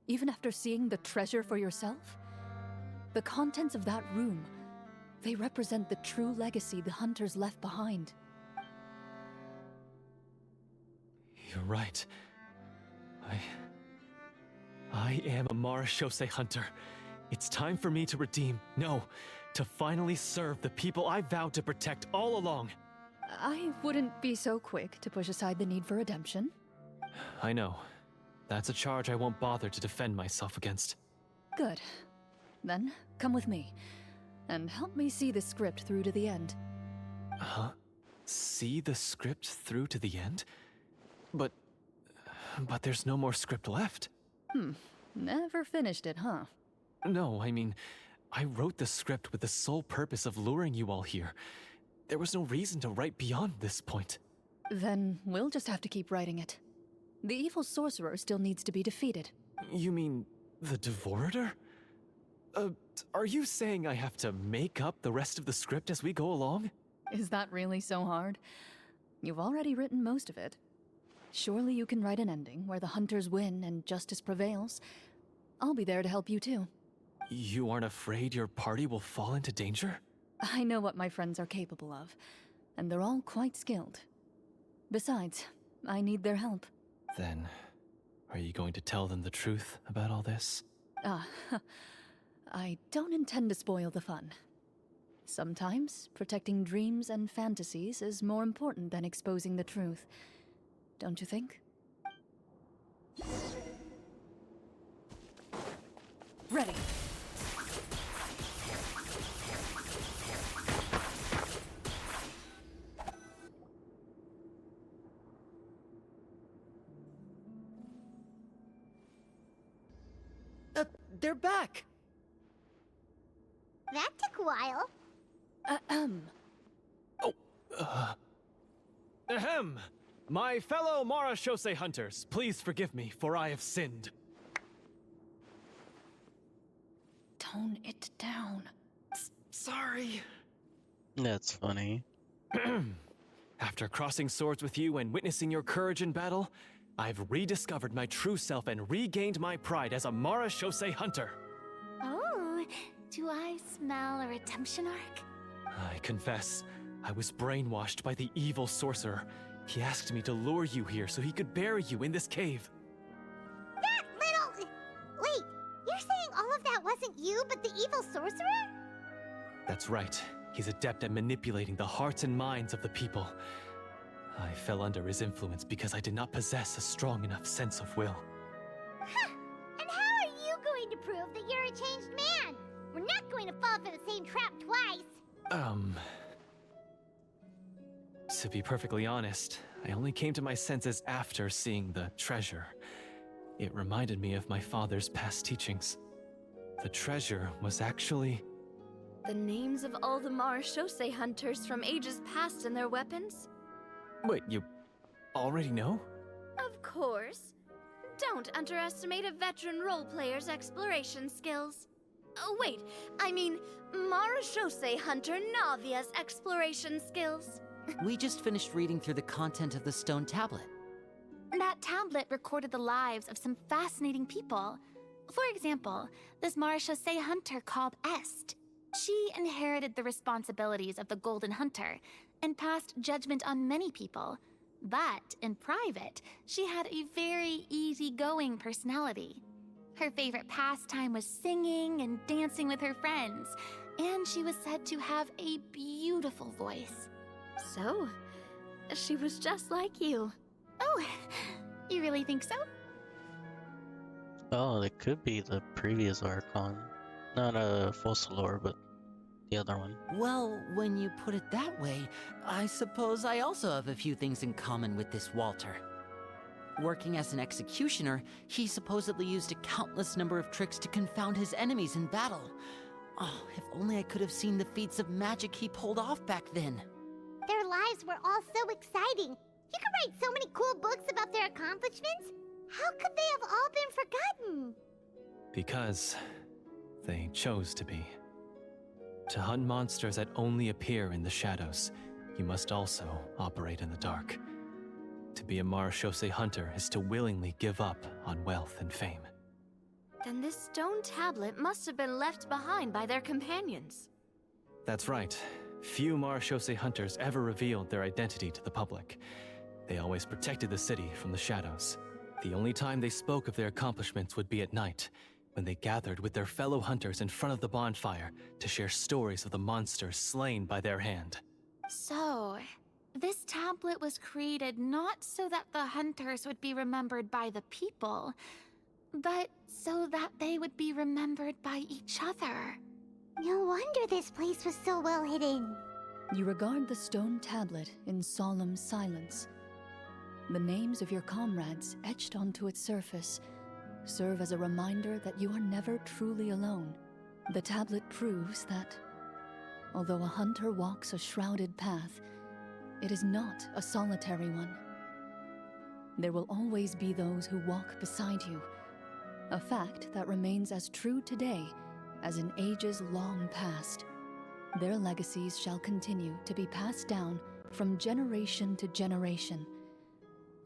Even after seeing the treasure for yourself? The contents of that room, they represent the true legacy the hunters left behind. You're right. I am a Marachose hunter. It's time for me to redeem, no, to finally serve the people I vowed to protect all along. I wouldn't be so quick to push aside the need for redemption. I know. That's a charge I won't bother to defend myself against. Good. Then, come with me, and help me see the script through to the end. Huh? See the script through to the end? But there's no more script left. Never finished it, huh? No, I mean, I wrote the script with the sole purpose of luring you all here. There was no reason to write beyond this point. Then we'll just have to keep writing it. The evil sorcerer still needs to be defeated. You mean the Devorator? Are you saying I have to make up the rest of the script as we go along? Is that really so hard? You've already written most of it. Surely you can write an ending where the hunters win and justice prevails. I'll be there to help you too. You aren't afraid your party will fall into danger? I know what my friends are capable of, and they're all quite skilled. Besides, I need their help. Then, are you going to tell them the truth about all this? I don't intend to spoil the fun. Sometimes, protecting dreams and fantasies is more important than exposing the truth. Don't you think? Ready. They're back! That took a while. Ahem! My fellow Marashose hunters, please forgive me, for I have sinned. Tone it down. Sorry. That's funny. After crossing swords with you and witnessing your courage in battle, I've rediscovered my true self and regained my pride as a Marashose hunter. Oh, do I smell a redemption arc? I confess, I was brainwashed by the evil sorcerer. He asked me to lure you here so he could bury you in this cave. That little... Wait, you're saying all of that wasn't you, but the evil sorcerer? That's right. He's adept at manipulating the hearts and minds of the people. I fell under his influence because I did not possess a strong enough sense of will. Huh. And how are you going to prove that you're a changed man? We're not going to fall for the same trap twice. To be perfectly honest, I only came to my senses after seeing the treasure. It reminded me of my father's past teachings. The treasure was actually... The names of all the Marashose hunters from ages past and their weapons? Wait, you already know? Of course. Don't underestimate a veteran role player's exploration skills. Oh, wait, I mean Marashose hunter Navia's exploration skills. We just finished reading through the content of the stone tablet. That tablet recorded the lives of some fascinating people. For example, this Marashose hunter called Est. She inherited the responsibilities of the Golden Hunter and passed judgment on many people. But in private, she had a very easygoing personality. Her favorite pastime was singing and dancing with her friends, and she was said to have a beautiful voice. So, she was just like you. Oh, you really think so? Oh, it could be the previous Archon. Not a Fossilor, but the other one. Well, when you put it that way, I suppose I also have a few things in common with this Walter. Working as an executioner, he supposedly used a countless number of tricks to confound his enemies in battle. Oh, if only I could have seen the feats of magic he pulled off back then. Their lives were all so exciting. You could write so many cool books about their accomplishments. How could they have all been forgotten? Because they chose to be. To hunt monsters that only appear in the shadows, you must also operate in the dark. To be a Marashose hunter is to willingly give up on wealth and fame. Then this stone tablet must have been left behind by their companions. That's right. Few Marashose hunters ever revealed their identity to the public. They always protected the city from the shadows. The only time they spoke of their accomplishments would be at night, when they gathered with their fellow hunters in front of the bonfire to share stories of the monsters slain by their hand. So, this tablet was created not so that the hunters would be remembered by the people, but so that they would be remembered by each other. No wonder this place was so well hidden. You regard the stone tablet in solemn silence. The names of your comrades etched onto its surface serve as a reminder that you are never truly alone. The tablet proves that, although a hunter walks a shrouded path, it is not a solitary one. There will always be those who walk beside you, a fact that remains as true today as in ages long past. Their legacies shall continue to be passed down from generation to generation,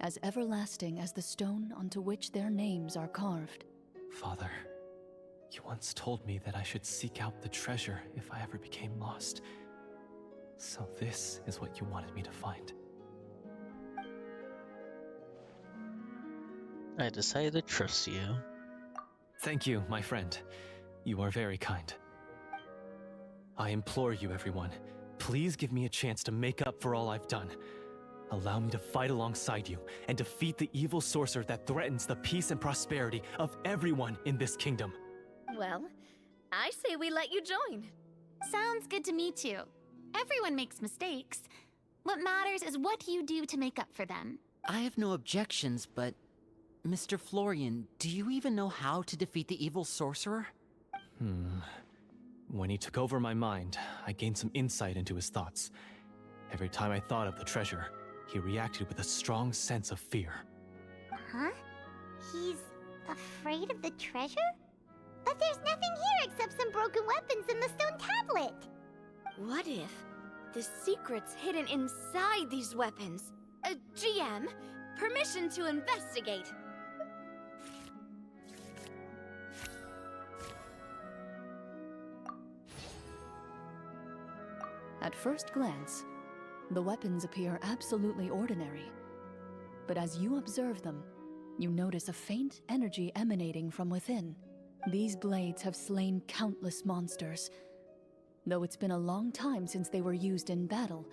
as everlasting as the stone onto which their names are carved. Father, you once told me that I should seek out the treasure if I ever became lost. So this is what you wanted me to find. I decided to trust you. Thank you, my friend. You are very kind. I implore you, everyone, please give me a chance to make up for all I've done. Allow me to fight alongside you and defeat the evil sorcerer that threatens the peace and prosperity of everyone in this kingdom. Well, I say we let you join. Sounds good to me too. Everyone makes mistakes. What matters is what you do to make up for them. I have no objections, but Mr. Florian, do you even know how to defeat the evil sorcerer? When he took over my mind, I gained some insight into his thoughts. Every time I thought of the treasure, he reacted with a strong sense of fear. Huh? He's afraid of the treasure? But there's nothing here except some broken weapons and the stone tablet. What if the secret's hidden inside these weapons? GM, permission to investigate. At first glance, the weapons appear absolutely ordinary. But as you observe them, you notice a faint energy emanating from within. These blades have slain countless monsters. Though it's been a long time since they were used in battle,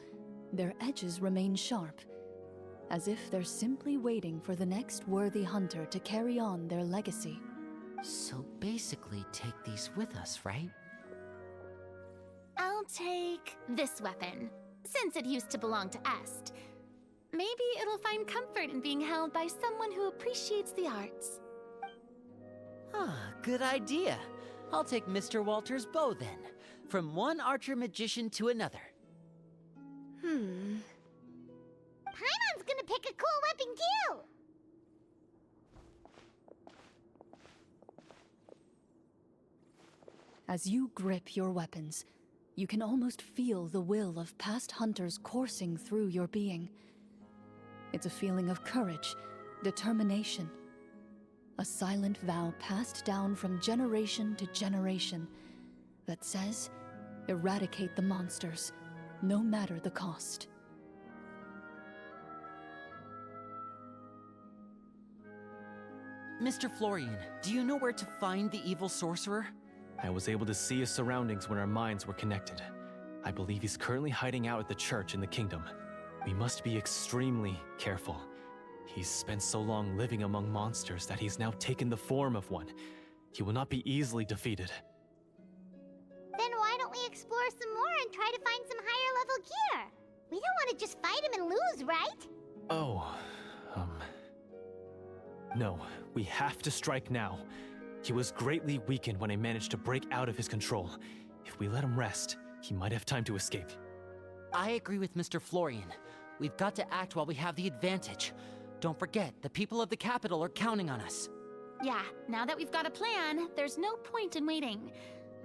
their edges remain sharp, as if they're simply waiting for the next worthy hunter to carry on their legacy. So basically take these with us, right? I'll take this weapon, since it used to belong to Est. Maybe it'll find comfort in being held by someone who appreciates the arts. Good idea. I'll take Mr. Walter's bow then, from one archer-magician to another. Paimon's gonna pick a cool weapon too! As you grip your weapons, you can almost feel the will of past hunters coursing through your being. It's a feeling of courage, determination, a silent vow passed down from generation to generation that says, eradicate the monsters, no matter the cost. Mr. Florian, do you know where to find the evil sorcerer? I was able to see his surroundings when our minds were connected. I believe he's currently hiding out at the church in the kingdom. We must be extremely careful. He's spent so long living among monsters that he's now taken the form of one. He will not be easily defeated. Then why don't we explore some more and try to find some higher level gear? We don't want to just fight him and lose, right? No, we have to strike now. He was greatly weakened when I managed to break out of his control. If we let him rest, he might have time to escape. I agree with Mr. Florian. We've got to act while we have the advantage. Don't forget, the people of the capital are counting on us. Yeah, now that we've got a plan, there's no point in waiting.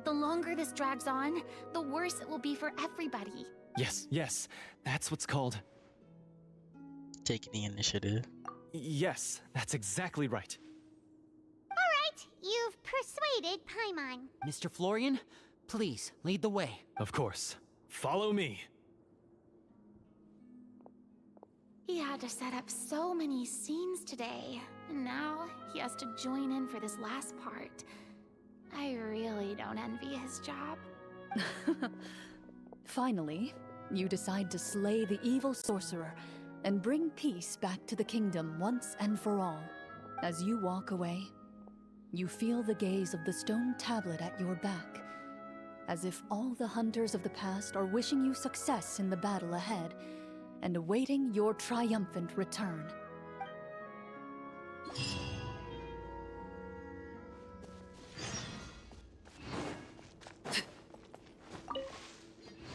The longer this drags on, the worse it will be for everybody. Yes, that's what's called... Taking the initiative. Yes, that's exactly right. Alright, you've persuaded Paimon. Mr. Florian, please, lead the way. Of course. Follow me. He had to set up so many scenes today, and now he has to join in for this last part. I really don't envy his job. Finally, you decide to slay the evil sorcerer and bring peace back to the kingdom once and for all. As you walk away, you feel the gaze of the stone tablet at your back, as if all the hunters of the past are wishing you success in the battle ahead and awaiting your triumphant return.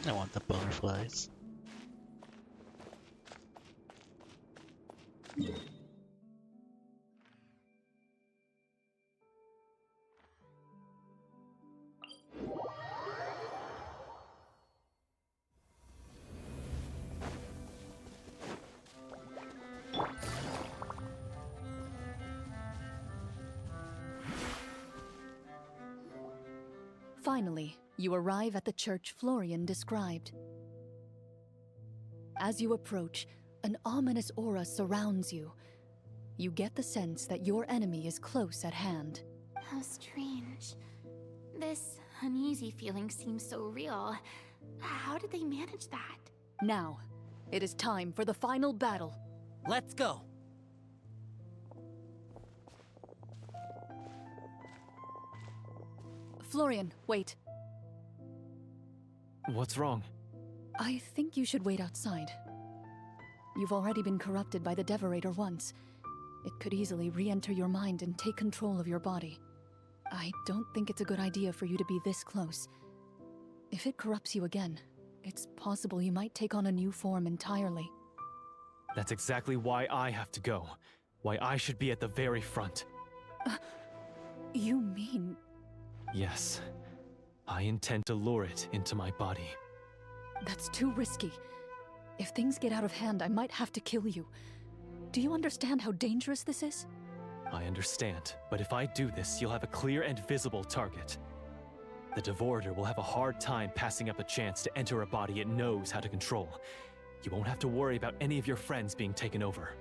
I want the butterflies. Finally, you arrive at the church Florian described. As you approach, an ominous aura surrounds you. You get the sense that your enemy is close at hand. How strange. This uneasy feeling seems so real. How did they manage that? Now, it is time for the final battle. Let's go! Florian, wait. What's wrong? I think you should wait outside. You've already been corrupted by the Devorator once. It could easily re-enter your mind and take control of your body. I don't think it's a good idea for you to be this close. If it corrupts you again, it's possible you might take on a new form entirely. That's exactly why I have to go. Why I should be at the very front. You mean... Yes. I intend to lure it into my body. That's too risky. If things get out of hand, I might have to kill you. Do you understand how dangerous this is? I understand, but if I do this, you'll have a clear and visible target. The Devorator will have a hard time passing up a chance to enter a body it knows how to control. You won't have to worry about any of your friends being taken over.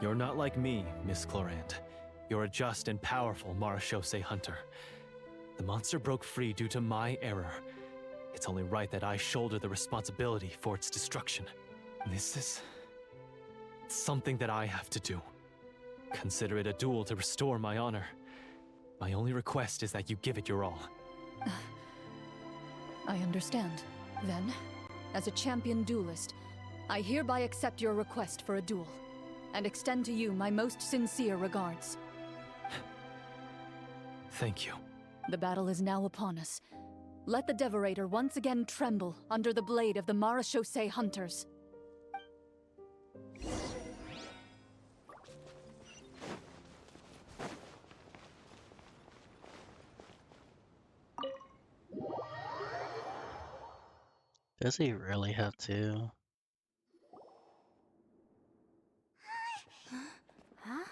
You're not like me, Miss Clorinde. You're a just and powerful Marechaussee hunter. The monster broke free due to my error. It's only right that I shoulder the responsibility for its destruction. This is... something that I have to do. Consider it a duel to restore my honor. My only request is that you give it your all. I understand. Then, as a champion duelist, I hereby accept your request for a duel, and extend to you my most sincere regards. Thank you. The battle is now upon us. Let the Devorator once again tremble under the blade of the Marechaussee hunters. Does he really have to? Huh?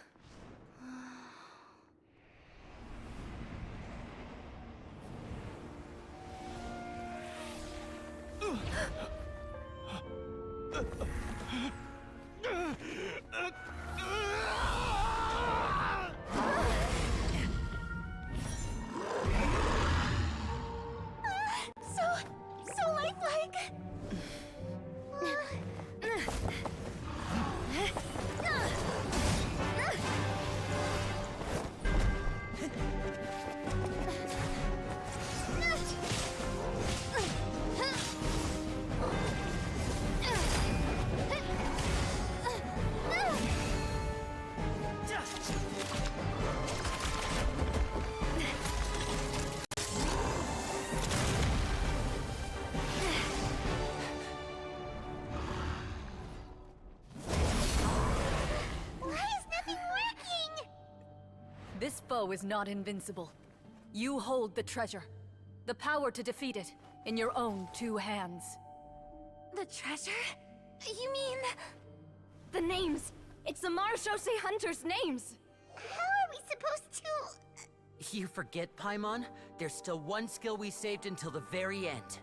So lifelike. This foe is not invincible. You hold the treasure. The power to defeat it in your own two hands. The treasure? You mean... the names! It's the Marechaussee hunters' names! How are we supposed to... You forget, Paimon? There's still one skill we saved until the very end.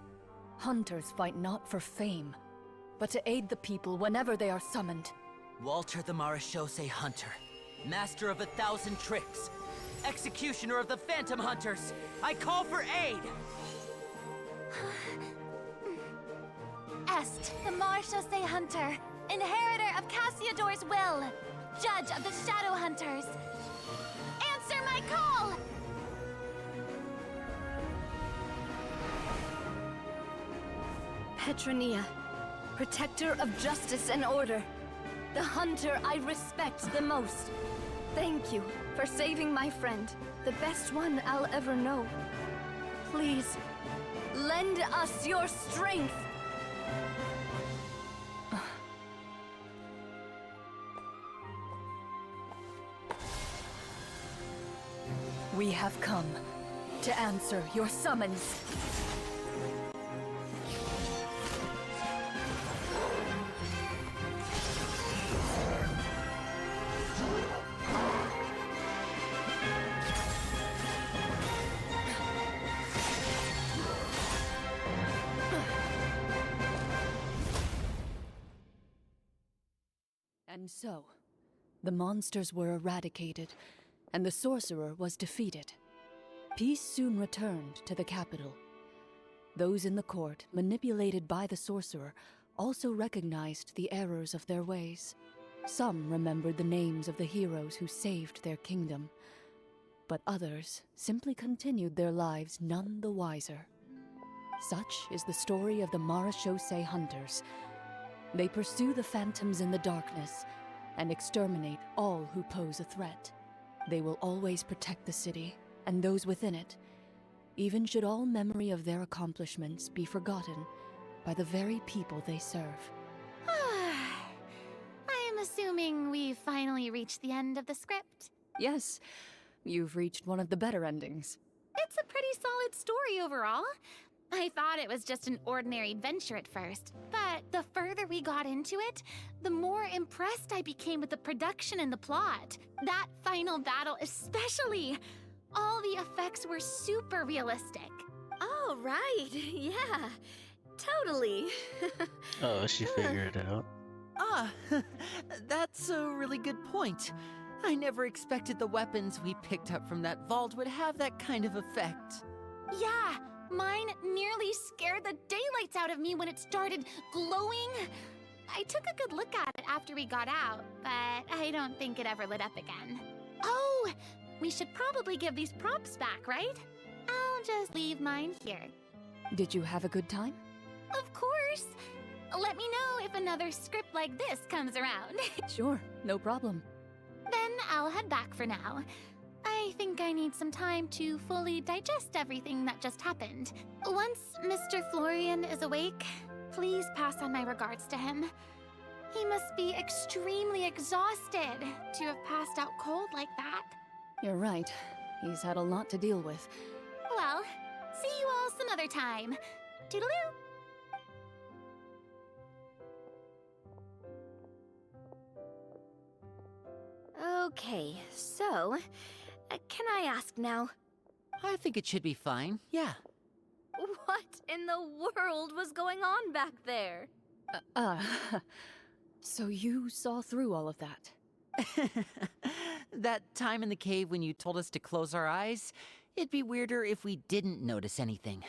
Hunters fight not for fame, but to aid the people whenever they are summoned. Walter the Marechaussee Hunter, master of 1,000 tricks. executioner of the Phantom Hunters. I call for aid! Est, the Marchose Hunter, inheritor of Cassiodor's will, judge of the Shadow Hunters. Answer my call! Petronia, protector of justice and order. The hunter I respect the most. Thank you for saving my friend, the best one I'll ever know. Please, lend us your strength. We have come to answer your summons. And so, the monsters were eradicated, and the sorcerer was defeated. Peace soon returned to the capital. Those in the court, manipulated by the sorcerer, also recognized the errors of their ways. Some remembered the names of the heroes who saved their kingdom, but others simply continued their lives none the wiser. Such is the story of the Marechaussee Hunters. They pursue the phantoms in the darkness and exterminate all who pose a threat. They will always protect the city and those within it, even should all memory of their accomplishments be forgotten by the very people they serve. I am assuming we've finally reached the end of the script. Yes, you've reached one of the better endings. It's a pretty solid story overall. I thought it was just an ordinary adventure at first, but the further we got into it, the more impressed I became with the production and the plot. That final battle especially. All the effects were super realistic. Oh, right. Yeah, totally. Oh, she figured it out. Ah, that's a really good point. I never expected the weapons we picked up from that vault would have that kind of effect. Yeah, mine nearly scared the daylights out of me when it started glowing. I took a good look at it after we got out, but I don't think it ever lit up again. Oh, we should probably give these props back, right? I'll just leave mine here. Did you have a good time? Of course. Let me know if another script like this comes around. Sure, no problem. Then I'll head back for now. I think I need some time to fully digest everything that just happened. Once Mr. Florian is awake, please pass on my regards to him. He must be extremely exhausted to have passed out cold like that. You're right. He's had a lot to deal with. Well, see you all some other time. Toodaloo! Okay, so, can I ask now? I think it should be fine, yeah. What in the world was going on back there? So you saw through all of that? That time in the cave when you told us to close our eyes, it'd be weirder if we didn't notice anything.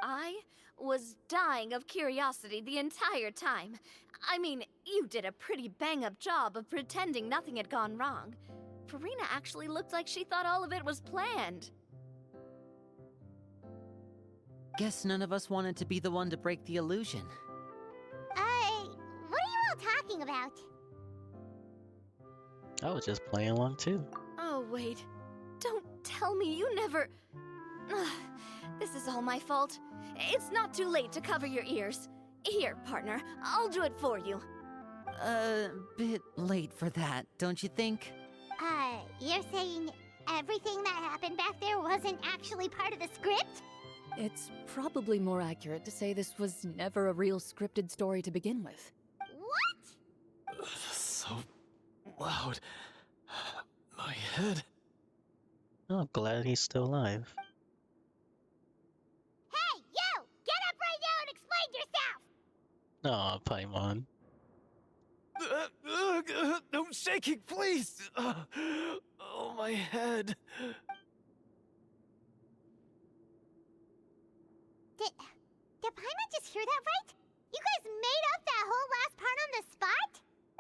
I was dying of curiosity the entire time. I mean, you did a pretty bang-up job of pretending nothing had gone wrong. Farina actually looked like she thought all of it was planned. Guess none of us wanted to be the one to break the illusion. What are you all talking about? I was just playing along too. Oh, wait. Don't tell me you never... Ugh, this is all my fault. It's not too late to cover your ears. Here, partner, I'll do it for you. Bit late for that, don't you think? You're saying everything that happened back there wasn't actually part of the script? It's probably more accurate to say this was never a real scripted story to begin with. What? So loud. My head. Oh, glad he's still alive. Hey, you! Get up right now and explain yourself! Aw, Paimon. No shaking, please! Oh, my head. Did Paimon just hear that right? You guys made up that whole last part on the spot?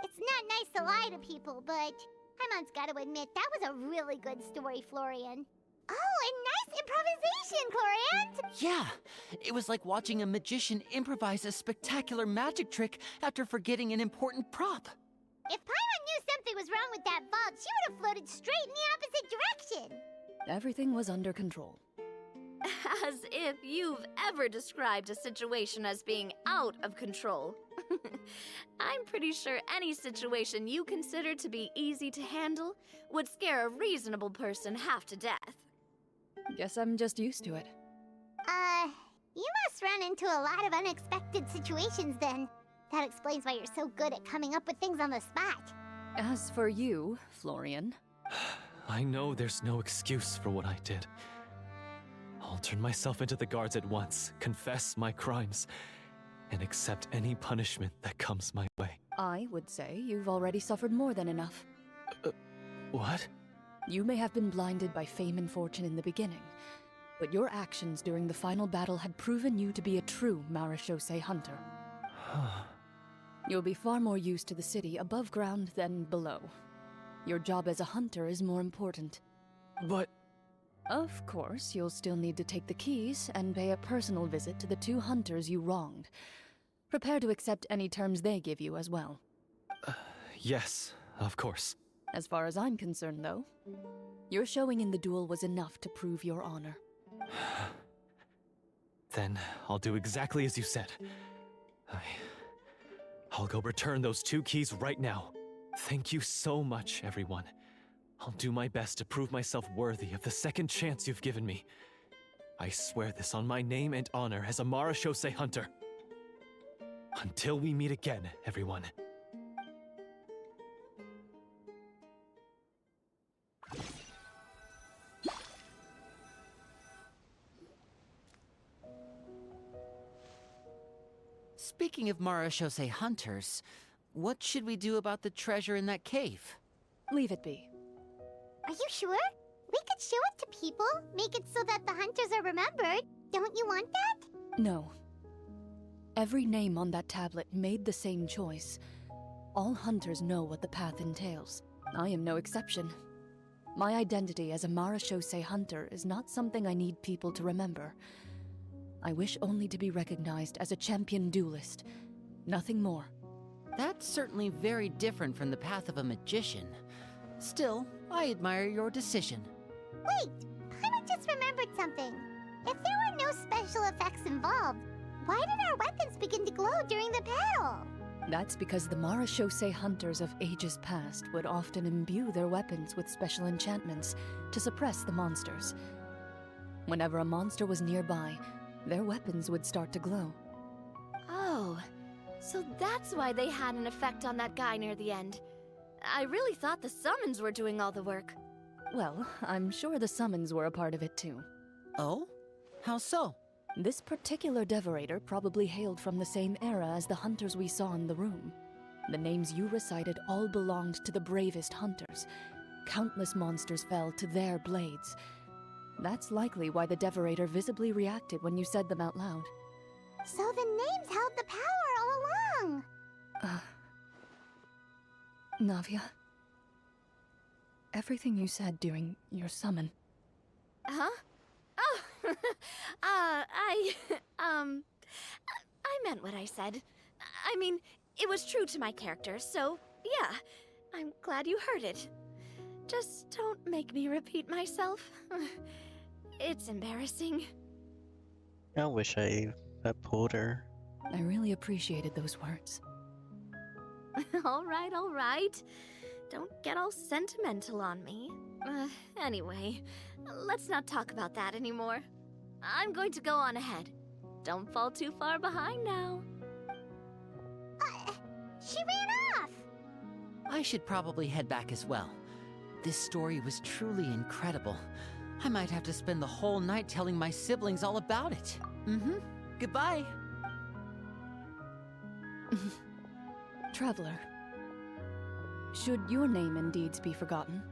It's not nice to lie to people, but Paimon's got to admit that was a really good story, Florian. Oh, and nice improvisation, Clorinde! Yeah, it was like watching a magician improvise a spectacular magic trick after forgetting an important prop. If Paimon knew something was wrong with that vault, she would have floated straight in the opposite direction. Everything was under control. As if you've ever described a situation as being out of control. I'm pretty sure any situation you consider to be easy to handle would scare a reasonable person half to death. Guess I'm just used to it. You must run into a lot of unexpected situations then. That explains why you're so good at coming up with things on the spot. As for you, Florian, I know there's no excuse for what I did. I'll turn myself into the guards at once, confess my crimes, and accept any punishment that comes my way. I would say you've already suffered more than enough. What? You may have been blinded by fame and fortune in the beginning, but your actions during the final battle had proven you to be a true Marechaussee hunter. You'll be far more used to the city above ground than below. Your job as a hunter is more important. But... Of course, you'll still need to take the keys and pay a personal visit to the 2 hunters you wronged. Prepare to accept any terms they give you as well. Yes, of course. As far as I'm concerned, though, your showing in the duel was enough to prove your honor. Then I'll do exactly as you said. I'll go return those 2 keys right now. Thank you so much, everyone. I'll do my best to prove myself worthy of the second chance you've given me. I swear this on my name and honor as a Marechaussee hunter. Until we meet again, everyone. Speaking of Marechaussee hunters, what should we do about the treasure in that cave? Leave it be. Are you sure? We could show it to people, make it so that the hunters are remembered. Don't you want that? No. Every name on that tablet made the same choice. All hunters know what the path entails. I am no exception. My identity as a Marechaussee hunter is not something I need people to remember. I wish only to be recognized as a champion duelist. Nothing more. That's certainly very different from the path of a magician. Still, I admire your decision. Wait, Paimon just remembered something. If there were no special effects involved, why did our weapons begin to glow during the battle? That's because the Marechaussee hunters of ages past would often imbue their weapons with special enchantments to suppress the monsters. Whenever a monster was nearby, their weapons would start to glow. Oh, so that's why they had an effect on that guy near the end. I really thought the summons were doing all the work. Well, I'm sure the summons were a part of it too. Oh? How so? This particular devorator probably hailed from the same era as the hunters we saw in the room. The names you recited all belonged to the bravest hunters. Countless monsters fell to their blades. That's likely why the devorator visibly reacted when you said them out loud. So the names held the power all along! Navia, everything you said during your summon. Huh? Oh, I meant what I said. I mean, it was true to my character, so yeah, I'm glad you heard it. Just don't make me repeat myself. It's embarrassing. I wish I pulled her. I really appreciated those words. All right. Don't get all sentimental on me. Anyway, let's not talk about that anymore. I'm going to go on ahead. Don't fall too far behind now. She ran off! I should probably head back as well. This story was truly incredible. I might have to spend the whole night telling my siblings all about it. Goodbye. Traveler, should your name and deeds be forgotten,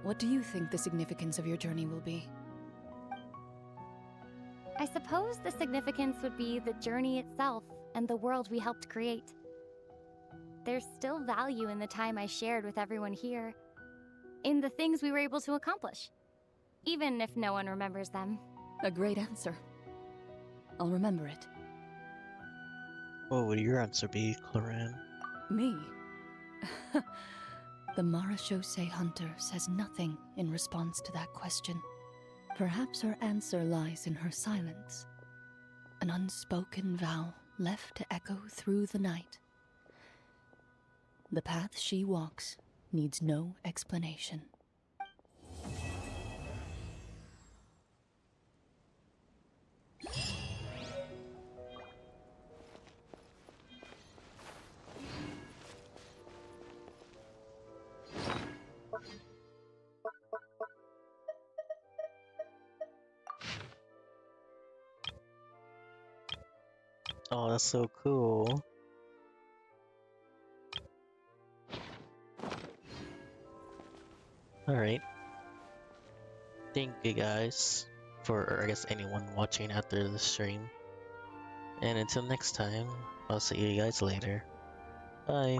What do you think the significance of your journey will be? I suppose the significance would be the journey itself and the world we helped create. There's still value in the time I shared with everyone here, in the things we were able to accomplish, even if no one remembers them. A great answer. I'll remember it. What would your answer be, Clorinde? Me? The Marachose hunter says nothing in response to that question. Perhaps her answer lies in her silence. An unspoken vow left to echo through the night. The path she walks needs no explanation. Oh, that's so cool. Alright. Thank you guys for, or I guess anyone watching after the stream. And until next time, I'll see you guys later. Bye.